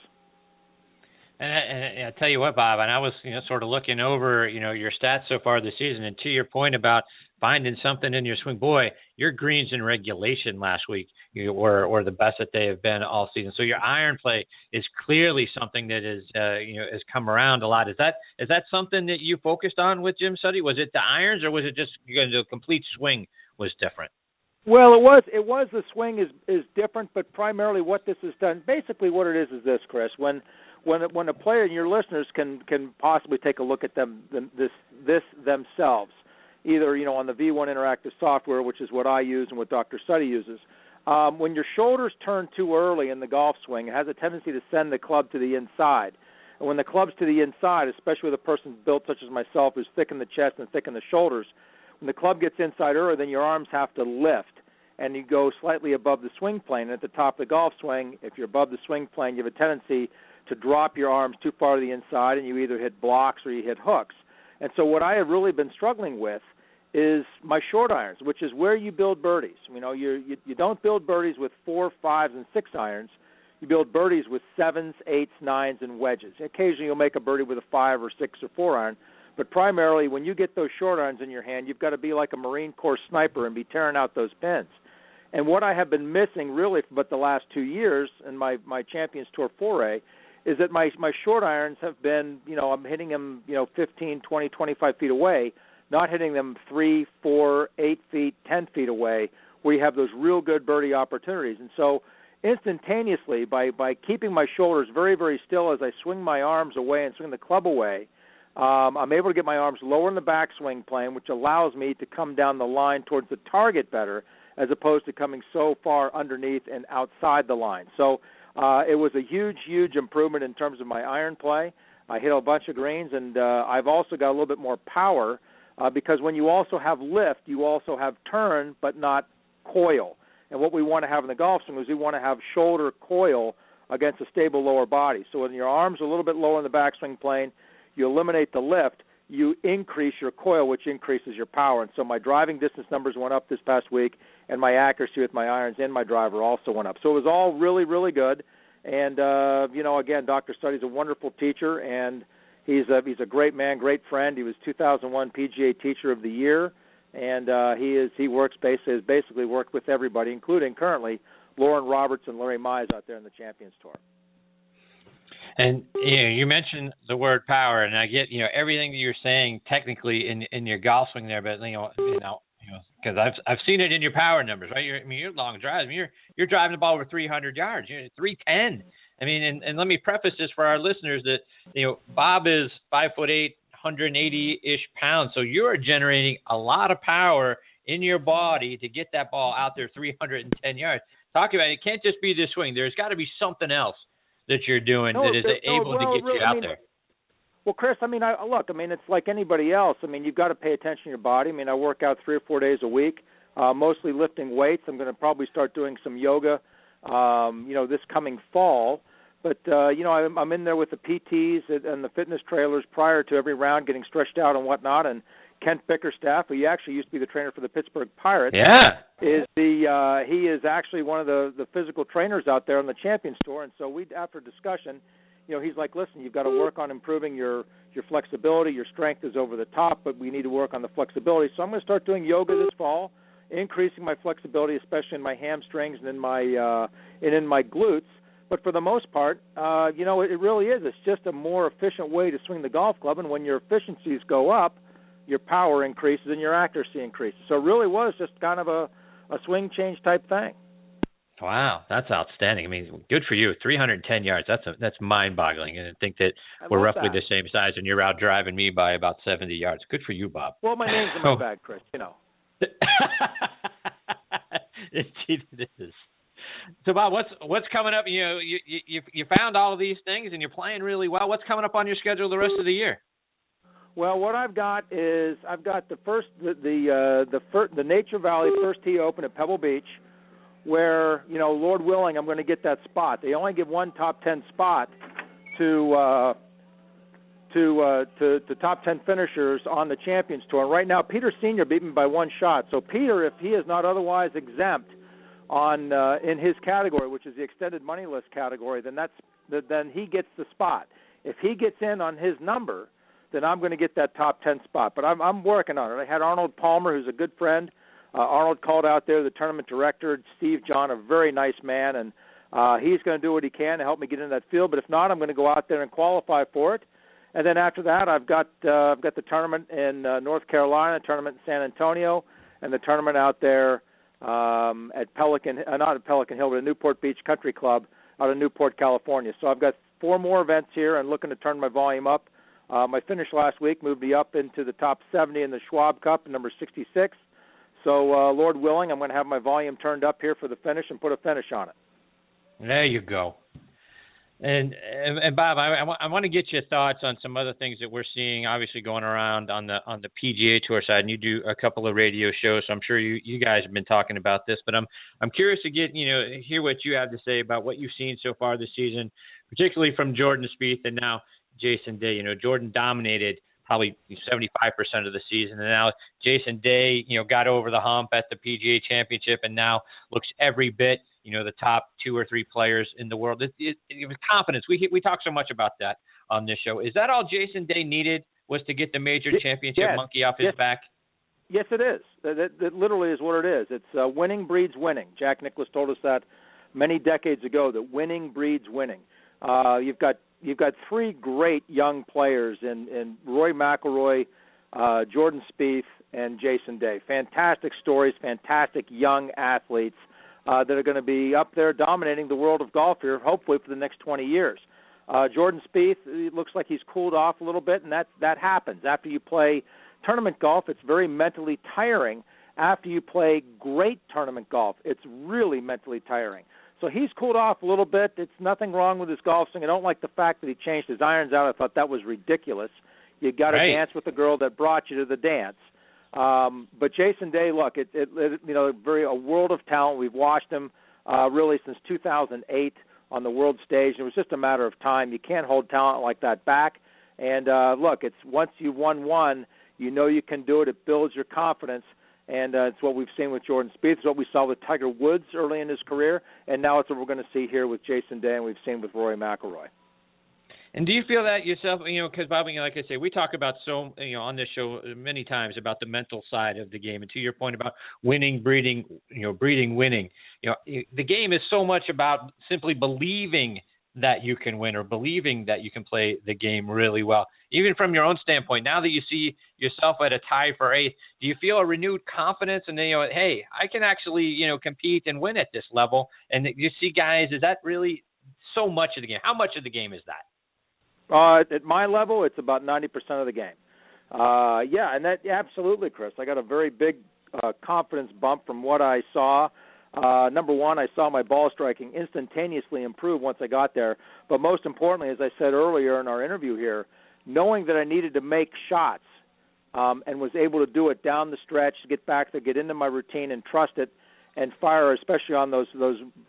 And I tell you what, Bob, and I was sort of looking over your stats so far this season, and to your point about finding something in your swing, boy, your greens in regulation last week were the best that they have been all season. So your iron play is clearly something that is has come around a lot. Is that something that you focused on with Jim Suddy? Was it the irons, or was it just the complete swing was different? Well, it was the swing is different, but primarily what this has done, basically what it is this, Chris. When a player, and your listeners can possibly take a look at this themselves, either on the V1 interactive software, which is what I use and what Dr. Suddy uses. When your shoulders turn too early in the golf swing, it has a tendency to send the club to the inside. And when the club's to the inside, especially with a person built such as myself, who's thick in the chest and thick in the shoulders, when the club gets inside early, then your arms have to lift, and you go slightly above the swing plane. And at the top of the golf swing, if you're above the swing plane, you have a tendency to drop your arms too far to the inside, and you either hit blocks or you hit hooks. And so what I have really been struggling with is my short irons, which is where you build birdies. You don't build birdies with 4, 5s, and 6 irons. You build birdies with 7s, 8s, 9s, and wedges. Occasionally you'll make a birdie with a 5 or 6 or 4 iron, but primarily when you get those short irons in your hand, you've got to be like a Marine Corps sniper and be tearing out those pins. And what I have been missing really for but the last 2 years in my Champions Tour foray is that my short irons have been, I'm hitting them, 15, 20, 25 feet away, not hitting them 3, 4, 8 feet, 10 feet away, where you have those real good birdie opportunities. And so instantaneously, by keeping my shoulders very, very still as I swing my arms away and swing the club away, I'm able to get my arms lower in the backswing plane, which allows me to come down the line towards the target better, as opposed to coming so far underneath and outside the line. So it was a huge, huge improvement in terms of my iron play. I hit a bunch of greens, and I've also got a little bit more power because when you also have lift, you also have turn but not coil. And what we want to have in the golf swing is we want to have shoulder coil against a stable lower body. So when your arms are a little bit lower in the backswing plane, you eliminate the lift, you increase your coil, which increases your power. And so my driving distance numbers went up this past week, and my accuracy with my irons and my driver also went up. So it was all really, really good. And, again, Dr. Suddy's a wonderful teacher, and he's a great man, great friend. He was 2001 PGA Teacher of the Year, and he has basically worked with everybody, including currently Lauren Roberts and Larry Mize out there in the Champions Tour. And you mentioned the word power, and I get everything that you're saying technically in your golf swing there, but because I've seen it in your power numbers, right? You're long drives. You're driving the ball over 300 yards. You're 310. I mean, and let me preface this for our listeners that Bob is 5'8", 180-ish pounds, so you're generating a lot of power in your body to get that ball out there 310 yards. Talk about it. It can't just be this swing. There's got to be something else that you're doing that is able to get you out there. Well, Chris, it's like anybody else. I mean, you've got to pay attention to your body. I mean, I work out 3 or 4 days a week, mostly lifting weights. I'm going to probably start doing some yoga, this coming fall. But, I'm in there with the PTs and the fitness trailers prior to every round, getting stretched out and whatnot. And Kent Bickerstaff, who actually used to be the trainer for the Pittsburgh Pirates, he is actually one of the physical trainers out there on the Champions Tour. And so after discussion, he's like, listen, you've got to work on improving your flexibility. Your strength is over the top, but we need to work on the flexibility. So I'm going to start doing yoga this fall, increasing my flexibility, especially in my hamstrings and in my glutes. But for the most part, it really is. It's just a more efficient way to swing the golf club. And when your efficiencies go up, your power increases and your accuracy increases. So it really was just kind of a swing change type thing. Wow, that's outstanding. I mean, good for you. 310 yards. That's mind-boggling. And I think that we're roughly the same size, and you're out driving me by about 70 yards. Good for you, Bob. Well, my name's in my bag, Chris. Indeed it is. So, Bob, what's coming up? You found all of these things, and you're playing really well. What's coming up on your schedule the rest of the year? Well, what I've got the Nature Valley First Tee Open at Pebble Beach, where Lord willing, I'm going to get that spot. They only give one top 10 spot to top 10 finishers on the Champions Tour. And right now, Peter Senior beat me by one shot. So Peter, if he is not otherwise exempt on in his category, which is the extended money list category, then he gets the spot. If he gets in on his number, then I'm going to get that top 10 spot. But I'm working on it. I had Arnold Palmer, who's a good friend. Arnold called out there, the tournament director, Steve John, a very nice man, and he's going to do what he can to help me get in that field. But if not, I'm going to go out there and qualify for it. And then after that, I've got the tournament in North Carolina, the tournament in San Antonio, and the tournament out there at not at Pelican Hill, but at Newport Beach Country Club out of Newport, California. So I've got 4 more events here and looking to turn my volume up. My finish last week moved me up into the top 70 in the Schwab Cup, number 66. So, Lord willing, I'm going to have my volume turned up here for the finish and put a finish on it. There you go. And Bob, I want to get your thoughts on some other things that we're seeing, obviously going around on the PGA Tour side. And you do a couple of radio shows, so I'm sure you guys have been talking about this. But I'm curious to hear what you have to say about what you've seen so far this season, particularly from Jordan Spieth and now Jason Day. Jordan dominated probably 75% of the season, and now Jason Day, got over the hump at the PGA Championship, and now looks every bit, the top 2 or 3 players in the world. It was confidence. We talk so much about that on this show. Is that all Jason Day needed, was to get the major championship monkey off his back? Yes, it is. That literally is what it is. It's winning breeds winning. Jack Nicklaus told us that many decades ago, that winning breeds winning. You've got 3 great young players in Rory McIlroy, Jordan Spieth, and Jason Day. Fantastic stories, fantastic young athletes that are going to be up there dominating the world of golf here, hopefully for the next 20 years. Jordan Spieth, it looks like he's cooled off a little bit, and that happens. After you play tournament golf, it's very mentally tiring. After you play great tournament golf, it's really mentally tiring. So he's cooled off a little bit. It's nothing wrong with his golf swing. I don't like the fact that he changed his irons out. I thought that was ridiculous. You got to dance with the girl that brought you to the dance. But Jason Day, look, a world of talent. We've watched him really since 2008 on the world stage. It was just a matter of time. You can't hold talent like that back. And look, it's once you've won one, you can do it. It builds your confidence. And it's what we've seen with Jordan Spieth. It's what we saw with Tiger Woods early in his career, and now it's what we're going to see here with Jason Day, and we've seen with Rory McIlroy. And do you feel that yourself? Because Bob, like I say, we talk about on this show many times about the mental side of the game, and to your point about winning, breeding winning. The game is so much about simply believing that you can win, or believing that you can play the game really well. Even from your own standpoint, now that you see yourself at a tie for 8th, do you feel a renewed confidence and, hey, I can actually, compete and win at this level? And you see guys, is that really so much of the game? How much of the game is that? At my level, it's about 90% of the game. And that absolutely, Chris. I got a very big confidence bump from what I saw. Number one, I saw my ball striking instantaneously improve once I got there. But most importantly, as I said earlier in our interview here, knowing that I needed to make shots and was able to do it down the stretch, to get back there, get into my routine and trust it and fire, especially on those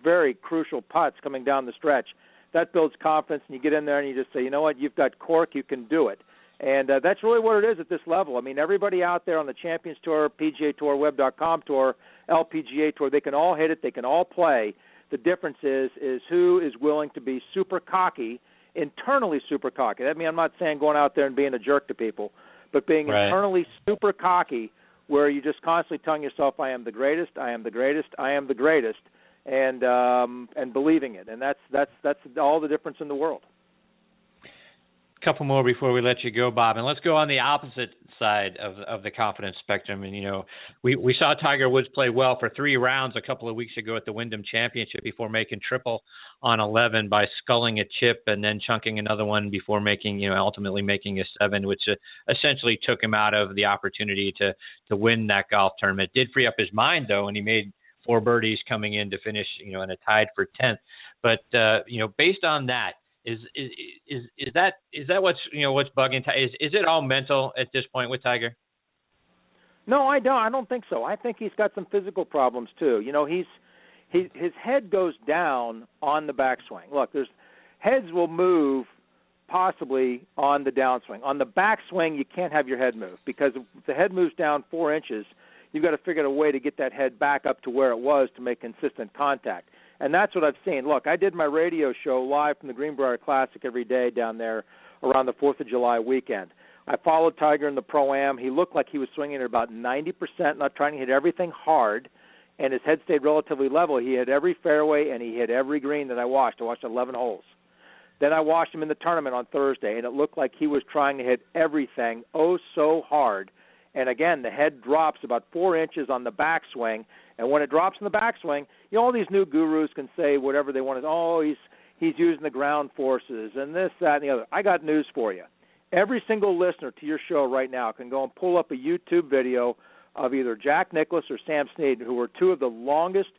very crucial putts coming down the stretch. That builds confidence, and you get in there and you just say, you know what, you've got cork, you can do it. And that's really what it is at this level. I mean, everybody out there on the Champions Tour, pga-tour-web.com tour, LPGA Tour, they can all hit it, they can all play. The difference is who is willing to be super cocky, internally super cocky. I mean, I'm not saying going out there and being a jerk to people, but being internally super cocky, where you just constantly telling yourself, I am the greatest, I am the greatest, I am the greatest, and believing it. And that's all the difference in the world. Couple more before we let you go, Bob, and let's go on the opposite side of the confidence spectrum. And we saw Tiger Woods play well for 3 rounds a couple of weeks ago at the Wyndham Championship before making triple on 11 by sculling a chip and then chunking another one before ultimately making a 7, which essentially took him out of the opportunity to win that golf tournament. Did free up his mind though, and he made 4 birdies coming in to finish in a tied for 10th. But based on that, Is that what's bugging Tiger? Is it all mental at this point with Tiger? No, I don't think so. I think he's got some physical problems too. His head goes down on the backswing. Look, heads will move possibly on the downswing. On the backswing, you can't have your head move, because if the head moves down 4 inches, you've got to figure out a way to get that head back up to where it was to make consistent contact. And that's what I've seen. Look, I did my radio show live from the Greenbrier Classic every day down there around the 4th of July weekend. I followed Tiger in the Pro-Am. He looked like he was swinging at about 90%, not trying to hit everything hard, and his head stayed relatively level. He hit every fairway, and he hit every green that I watched. I watched 11 holes. Then I watched him in the tournament on Thursday, and it looked like he was trying to hit everything so hard. And again, the head drops about 4 inches on the backswing. And when it drops in the backswing, all these new gurus can say whatever they want. He's using the ground forces and this, that, and the other. I got news for you. Every single listener to your show right now can go and pull up a YouTube video of either Jack Nicklaus or Sam Snead, who were 2 of the longest,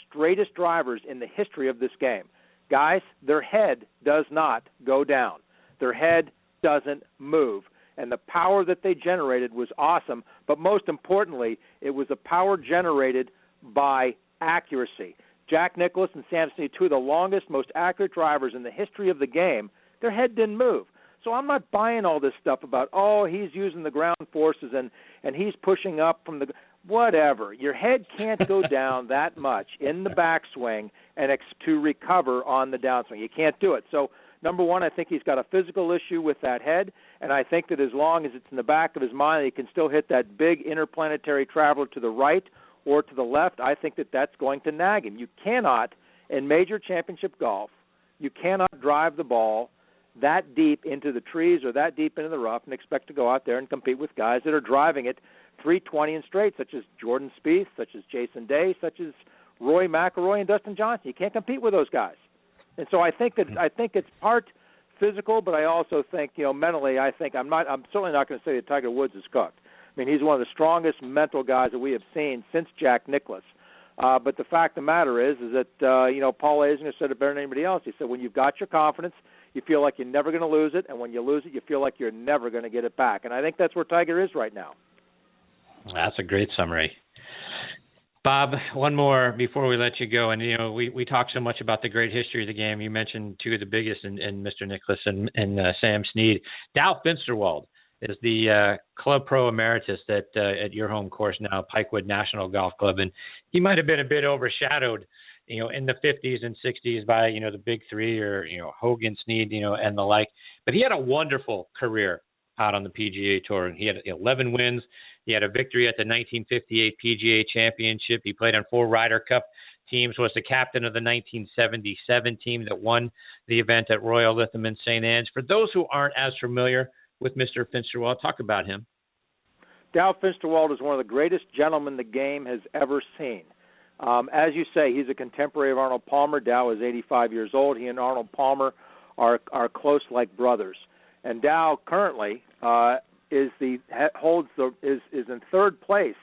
straightest drivers in the history of this game. Guys, their head does not go down. Their head doesn't move. And the power that they generated was awesome, but most importantly, it was a power generated by accuracy. Jack Nicklaus and Sam Snead, 2 of the longest, most accurate drivers in the history of the game, their head didn't move. So I'm not buying all this stuff about, he's using the ground forces and he's pushing up from the whatever. Your head can't go down that much in the backswing and to recover on the downswing. You can't do it. So number one, I think he's got a physical issue with that head, and I think that as long as it's in the back of his mind, he can still hit that big interplanetary traveler to the right or to the left. I think that that's going to nag him. You cannot, in major championship golf, you cannot drive the ball that deep into the trees or that deep into the rough and expect to go out there and compete with guys that are driving it 320 and straight, such as Jordan Spieth, such as Jason Day, such as Rory McIlroy and Dustin Johnson. You can't compete with those guys. And so I think it's part physical, but I also think, mentally, I'm certainly not going to say that Tiger Woods is cooked. I mean, he's one of the strongest mental guys that we have seen since Jack Nicklaus. But the fact of the matter is that, Paul Azinger said it better than anybody else. He said, when you've got your confidence, you feel like you're never going to lose it, and when you lose it, you feel like you're never going to get it back. And I think that's where Tiger is right now. That's a great summary. Bob, one more before we let you go. And, we talk so much about the great history of the game. You mentioned 2 of the biggest in Mr. Nicklaus and Sam Snead. Dow Finsterwald is the club pro emeritus at your home course now, Pikewood National Golf Club. And he might have been a bit overshadowed, in the 50s and 60s by, the big 3 or, Hogan, Snead, and the like. But he had a wonderful career out on the PGA Tour. And he had 11 wins. He had a victory at the 1958 PGA Championship. He played on 4 Ryder Cup teams, was the captain of the 1977 team that won the event at Royal Lytham in St. Anne's. For those who aren't as familiar with Mr. Finsterwald, talk about him. Dow Finsterwald is one of the greatest gentlemen the game has ever seen. As you say, he's a contemporary of Arnold Palmer. Dow is 85 years old. He and Arnold Palmer are close like brothers. And Dow currently is in third place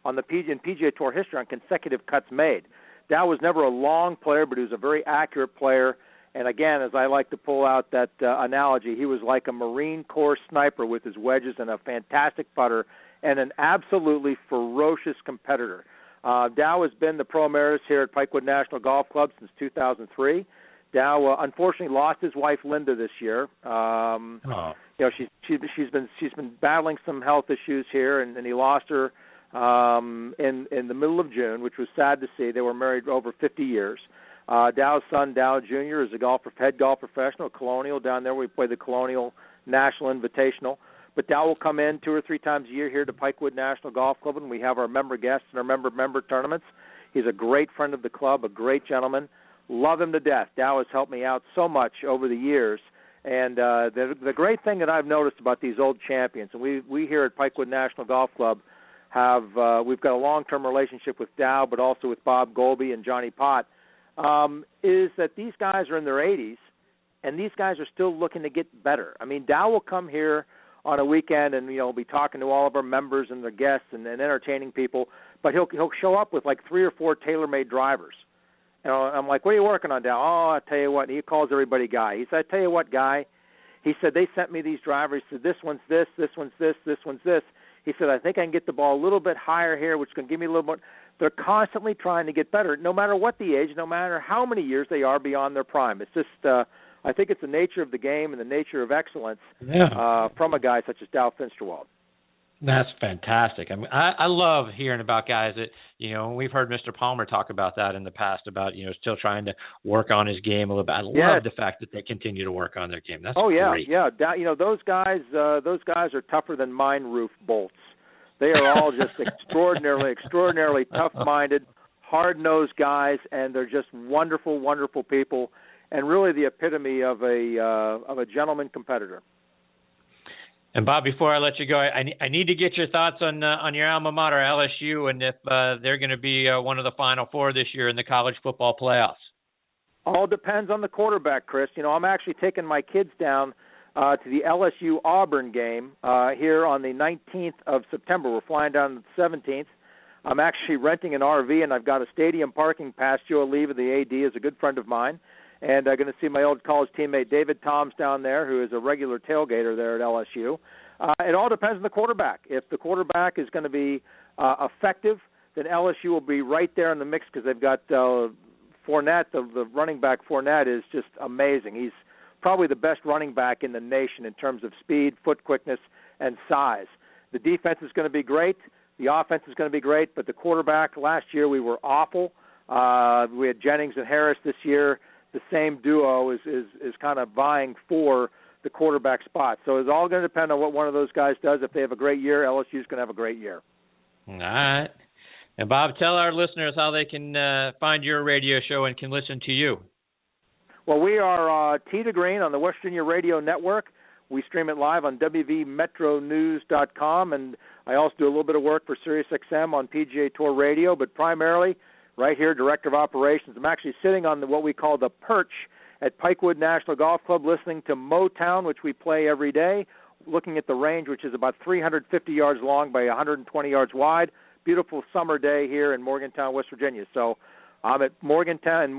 on the PGA Tour history on consecutive cuts made. Dow was never a long player, but he was a very accurate player. And again, as I like to pull out that analogy, he was like a Marine Corps sniper with his wedges and a fantastic putter and an absolutely ferocious competitor. Dow has been the pro emeritus here at Pikewood National Golf Club since 2003. Dow unfortunately lost his wife Linda this year. You know, she's been battling some health issues here, and he lost her in the middle of June, which was sad to see. They were married over 50 years. Dow's son, Dow Jr., is a head golf professional at Colonial down there. We play the Colonial National Invitational. But Dow will come in 2 or 3 times a year here to Pikewood National Golf Club, and we have our member guests and our member tournaments. He's a great friend of the club, a great gentleman. Love him to death. Dow has helped me out so much over the years. And the great thing that I've noticed about these old champions, and we here at Pikewood National Golf Club we've got a long-term relationship with Dow, but also with Bob Golby and Johnny Pott, is that these guys are in their 80s, and these guys are still looking to get better. I mean, Dow will come here on a weekend and, be talking to all of our members and their guests and entertaining people, but he'll show up with like 3 or 4 tailor-made drivers. And I'm like, what are you working on, Dow? Oh, I tell you what. And he calls everybody Guy. He said, I tell you what, Guy. He said, they sent me these drivers. He said, this one's this, this one's this, this one's this. He said, I think I can get the ball a little bit higher here, which is going to give me a little more. They're constantly trying to get better, no matter what the age, no matter how many years they are beyond their prime. It's just, I think it's the nature of the game and the nature of excellence from a guy such as Dow Finsterwald. That's fantastic. I mean, I love hearing about guys that, we've heard Mr. Palmer talk about that in the past about, still trying to work on his game a little bit. I love the fact that they continue to work on their game. That's great. Yeah. Those guys are tougher than mine roof bolts. They are all just extraordinarily tough-minded, hard-nosed guys, and they're just wonderful, wonderful people, and really the epitome of a gentleman competitor. And Bob, before I let you go, I need to get your thoughts on your alma mater, LSU, and if they're going to be one of the Final Four this year in the college football playoffs. All depends on the quarterback, Chris. I'm actually taking my kids down to the LSU Auburn game here on the 19th of September. We're flying down on the 17th. I'm actually renting an RV, and I've got a stadium parking pass. Joe Oliva, the AD, is a good friend of mine. And I'm going to see my old college teammate David Toms down there, who is a regular tailgater there at LSU. It all depends on the quarterback. If the quarterback is going to be effective, then LSU will be right there in the mix because they've got Fournette, the running back Fournette is just amazing. He's probably the best running back in the nation in terms of speed, foot quickness, and size. The defense is going to be great. The offense is going to be great. But the quarterback, last year we were awful. We had Jennings and Harris this year. The same duo is kind of vying for the quarterback spot. So it's all going to depend on what one of those guys does. If they have a great year, LSU's going to have a great year. All right. And, Bob, tell our listeners how they can find your radio show and can listen to you. Well, we are Tee to Green on the West Virginia Radio Network. We stream it live on WVMetroNews.com, and I also do a little bit of work for SiriusXM on PGA Tour Radio, but primarily right here, Director of Operations. I'm actually sitting on what we call the perch at Pikewood National Golf Club, listening to Motown, which we play every day, looking at the range, which is about 350 yards long by 120 yards wide. Beautiful summer day here in Morgantown, West Virginia. So I'm at Morgantown at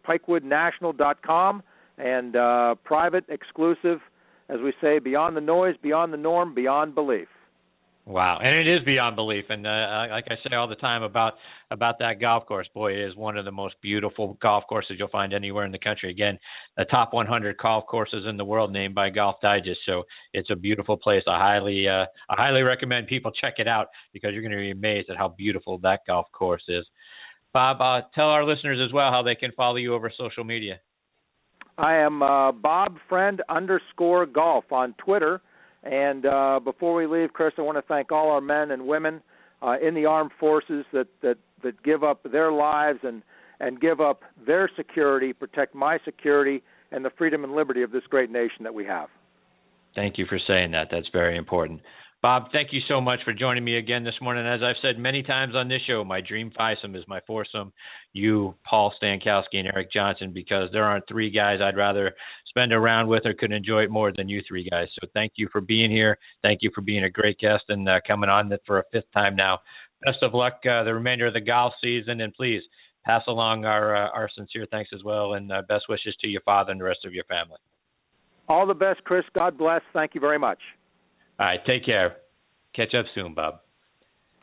pikewoodnational.com, and private, exclusive, as we say, beyond the noise, beyond the norm, beyond belief. Wow, and it is beyond belief. And like I say all the time about that golf course, boy, it is one of the most beautiful golf courses you'll find anywhere in the country. Again, the top 100 golf courses in the world named by Golf Digest. So it's a beautiful place. I highly recommend people check it out because you're going to be amazed at how beautiful that golf course is. Bob, tell our listeners as well how they can follow you over social media. I am BobFriend_golf on Twitter. And before we leave, Chris, I want to thank all our men and women in the armed forces that give up their lives and and give up their security, protect my security, and the freedom and liberty of this great nation that we have. Thank you for saying that. That's very important. Bob, thank you so much for joining me again this morning. As I've said many times on this show, my dream fivesome is my foursome, you, Paul Stankowski, and Eric Johnson, because there aren't three guys I'd rather spend a round with or could enjoy it more than you three guys. So thank you for being here. Thank you for being a great guest and coming on for a fifth time now. Best of luck the remainder of the golf season, and please pass along our sincere thanks as well, and best wishes to your father and the rest of your family. All the best, Chris. God bless. Thank you very much. All right, take care. Catch up soon, Bob.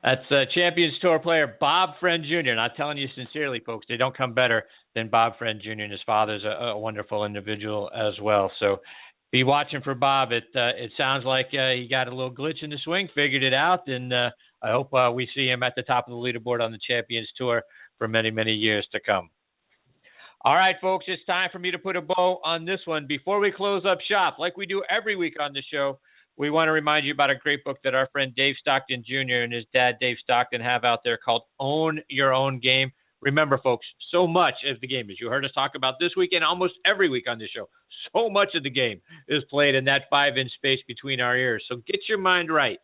That's Champions Tour player Bob Friend Jr. And I'm telling you sincerely, folks, they don't come better than Bob Friend Jr. And his father's a wonderful individual as well. So be watching for Bob. It sounds like he got a little glitch in the swing, figured it out, and I hope we see him at the top of the leaderboard on the Champions Tour for many, many years to come. All right, folks, it's time for me to put a bow on this one. Before we close up shop, like we do every week on the show, we want to remind you about a great book that our friend Dave Stockton Jr. and his dad, Dave Stockton, have out there called Own Your Own Game. Remember, folks, so much of the game, as you heard us talk about this week and almost every week on this show, so much of the game is played in that 5-inch space between our ears. So get your mind right.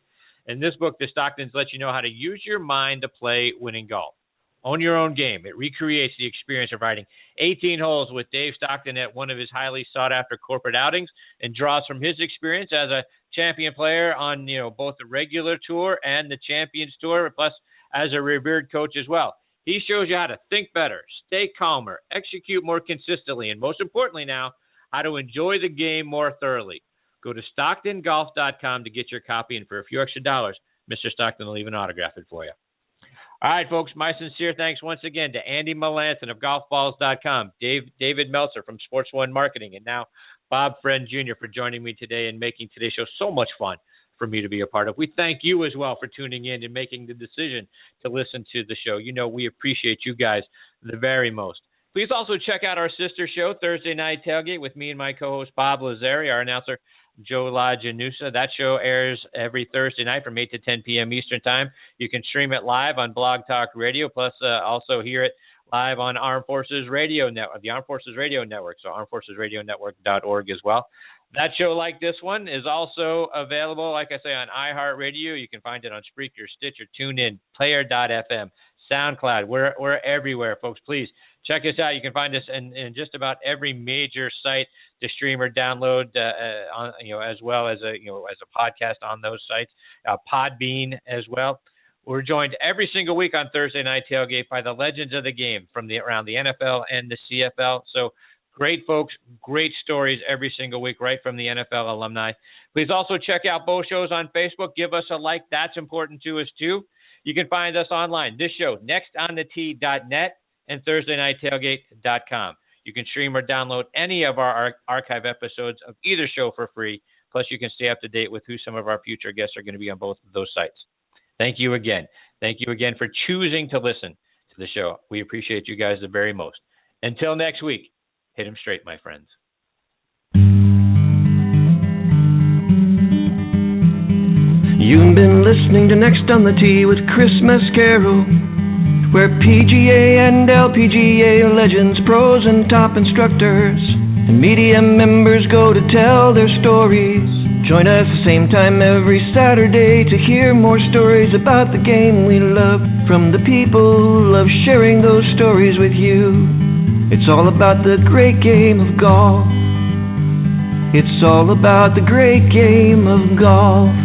In this book, the Stocktons let you know how to use your mind to play winning golf. Own Your Own Game. It recreates the experience of riding 18 holes with Dave Stockton at one of his highly sought-after corporate outings, and draws from his experience as a champion player on both the regular tour and the Champions Tour, plus as a revered coach as well. He shows you how to think better, stay calmer, execute more consistently, and most importantly now, how to enjoy the game more thoroughly. Go to StocktonGolf.com to get your copy, and for a few extra dollars, Mr. Stockton will even autograph it for you. All right, folks, my sincere thanks once again to Andy Melancon of GolfBalls.com, David Meltzer from Sports One Marketing, and now Bob Friend Jr. for joining me today and making today's show so much fun for me to be a part of. We thank you as well for tuning in and making the decision to listen to the show. We appreciate you guys the very most. Please also check out our sister show, Thursday Night Tailgate, with me and my co-host Bob Lazari, our announcer Joe LaGenusa. That show airs every Thursday night from 8 to 10 p.m. Eastern Time. You can stream it live on Blog Talk Radio, plus also hear it live on Armed Forces Radio Network, the Armed Forces Radio Network, so armedforcesradionetwork.org as well. That show, like this one, is also available, like I say, on iHeartRadio. You can find it on Spreaker, Stitcher, TuneIn, Player.fm, SoundCloud. We're everywhere, folks. Please check us out. You can find us in just about every major site to stream or download, as well as a podcast on those sites. Podbean as well. We're joined every single week on Thursday Night Tailgate by the legends of the game from around the NFL and the CFL. So great folks, great stories every single week right from the NFL alumni. Please also check out both shows on Facebook. Give us a like. That's important to us too. You can find us online. This show, nextonthetee.net and ThursdayNightTailgate.com. You can stream or download any of our archive episodes of either show for free. Plus, you can stay up to date with who some of our future guests are going to be on both of those sites. Thank you again. Thank you again for choosing to listen to the show. We appreciate you guys the very most. Until next week, hit 'em straight, my friends. You've been listening to Next on the Tee with Chris Mascaro, where PGA and LPGA legends, pros and top instructors, and media members go to tell their stories. Join us the same time every Saturday to hear more stories about the game we love, from the people who love sharing those stories with you. It's all about the great game of golf. It's all about the great game of golf.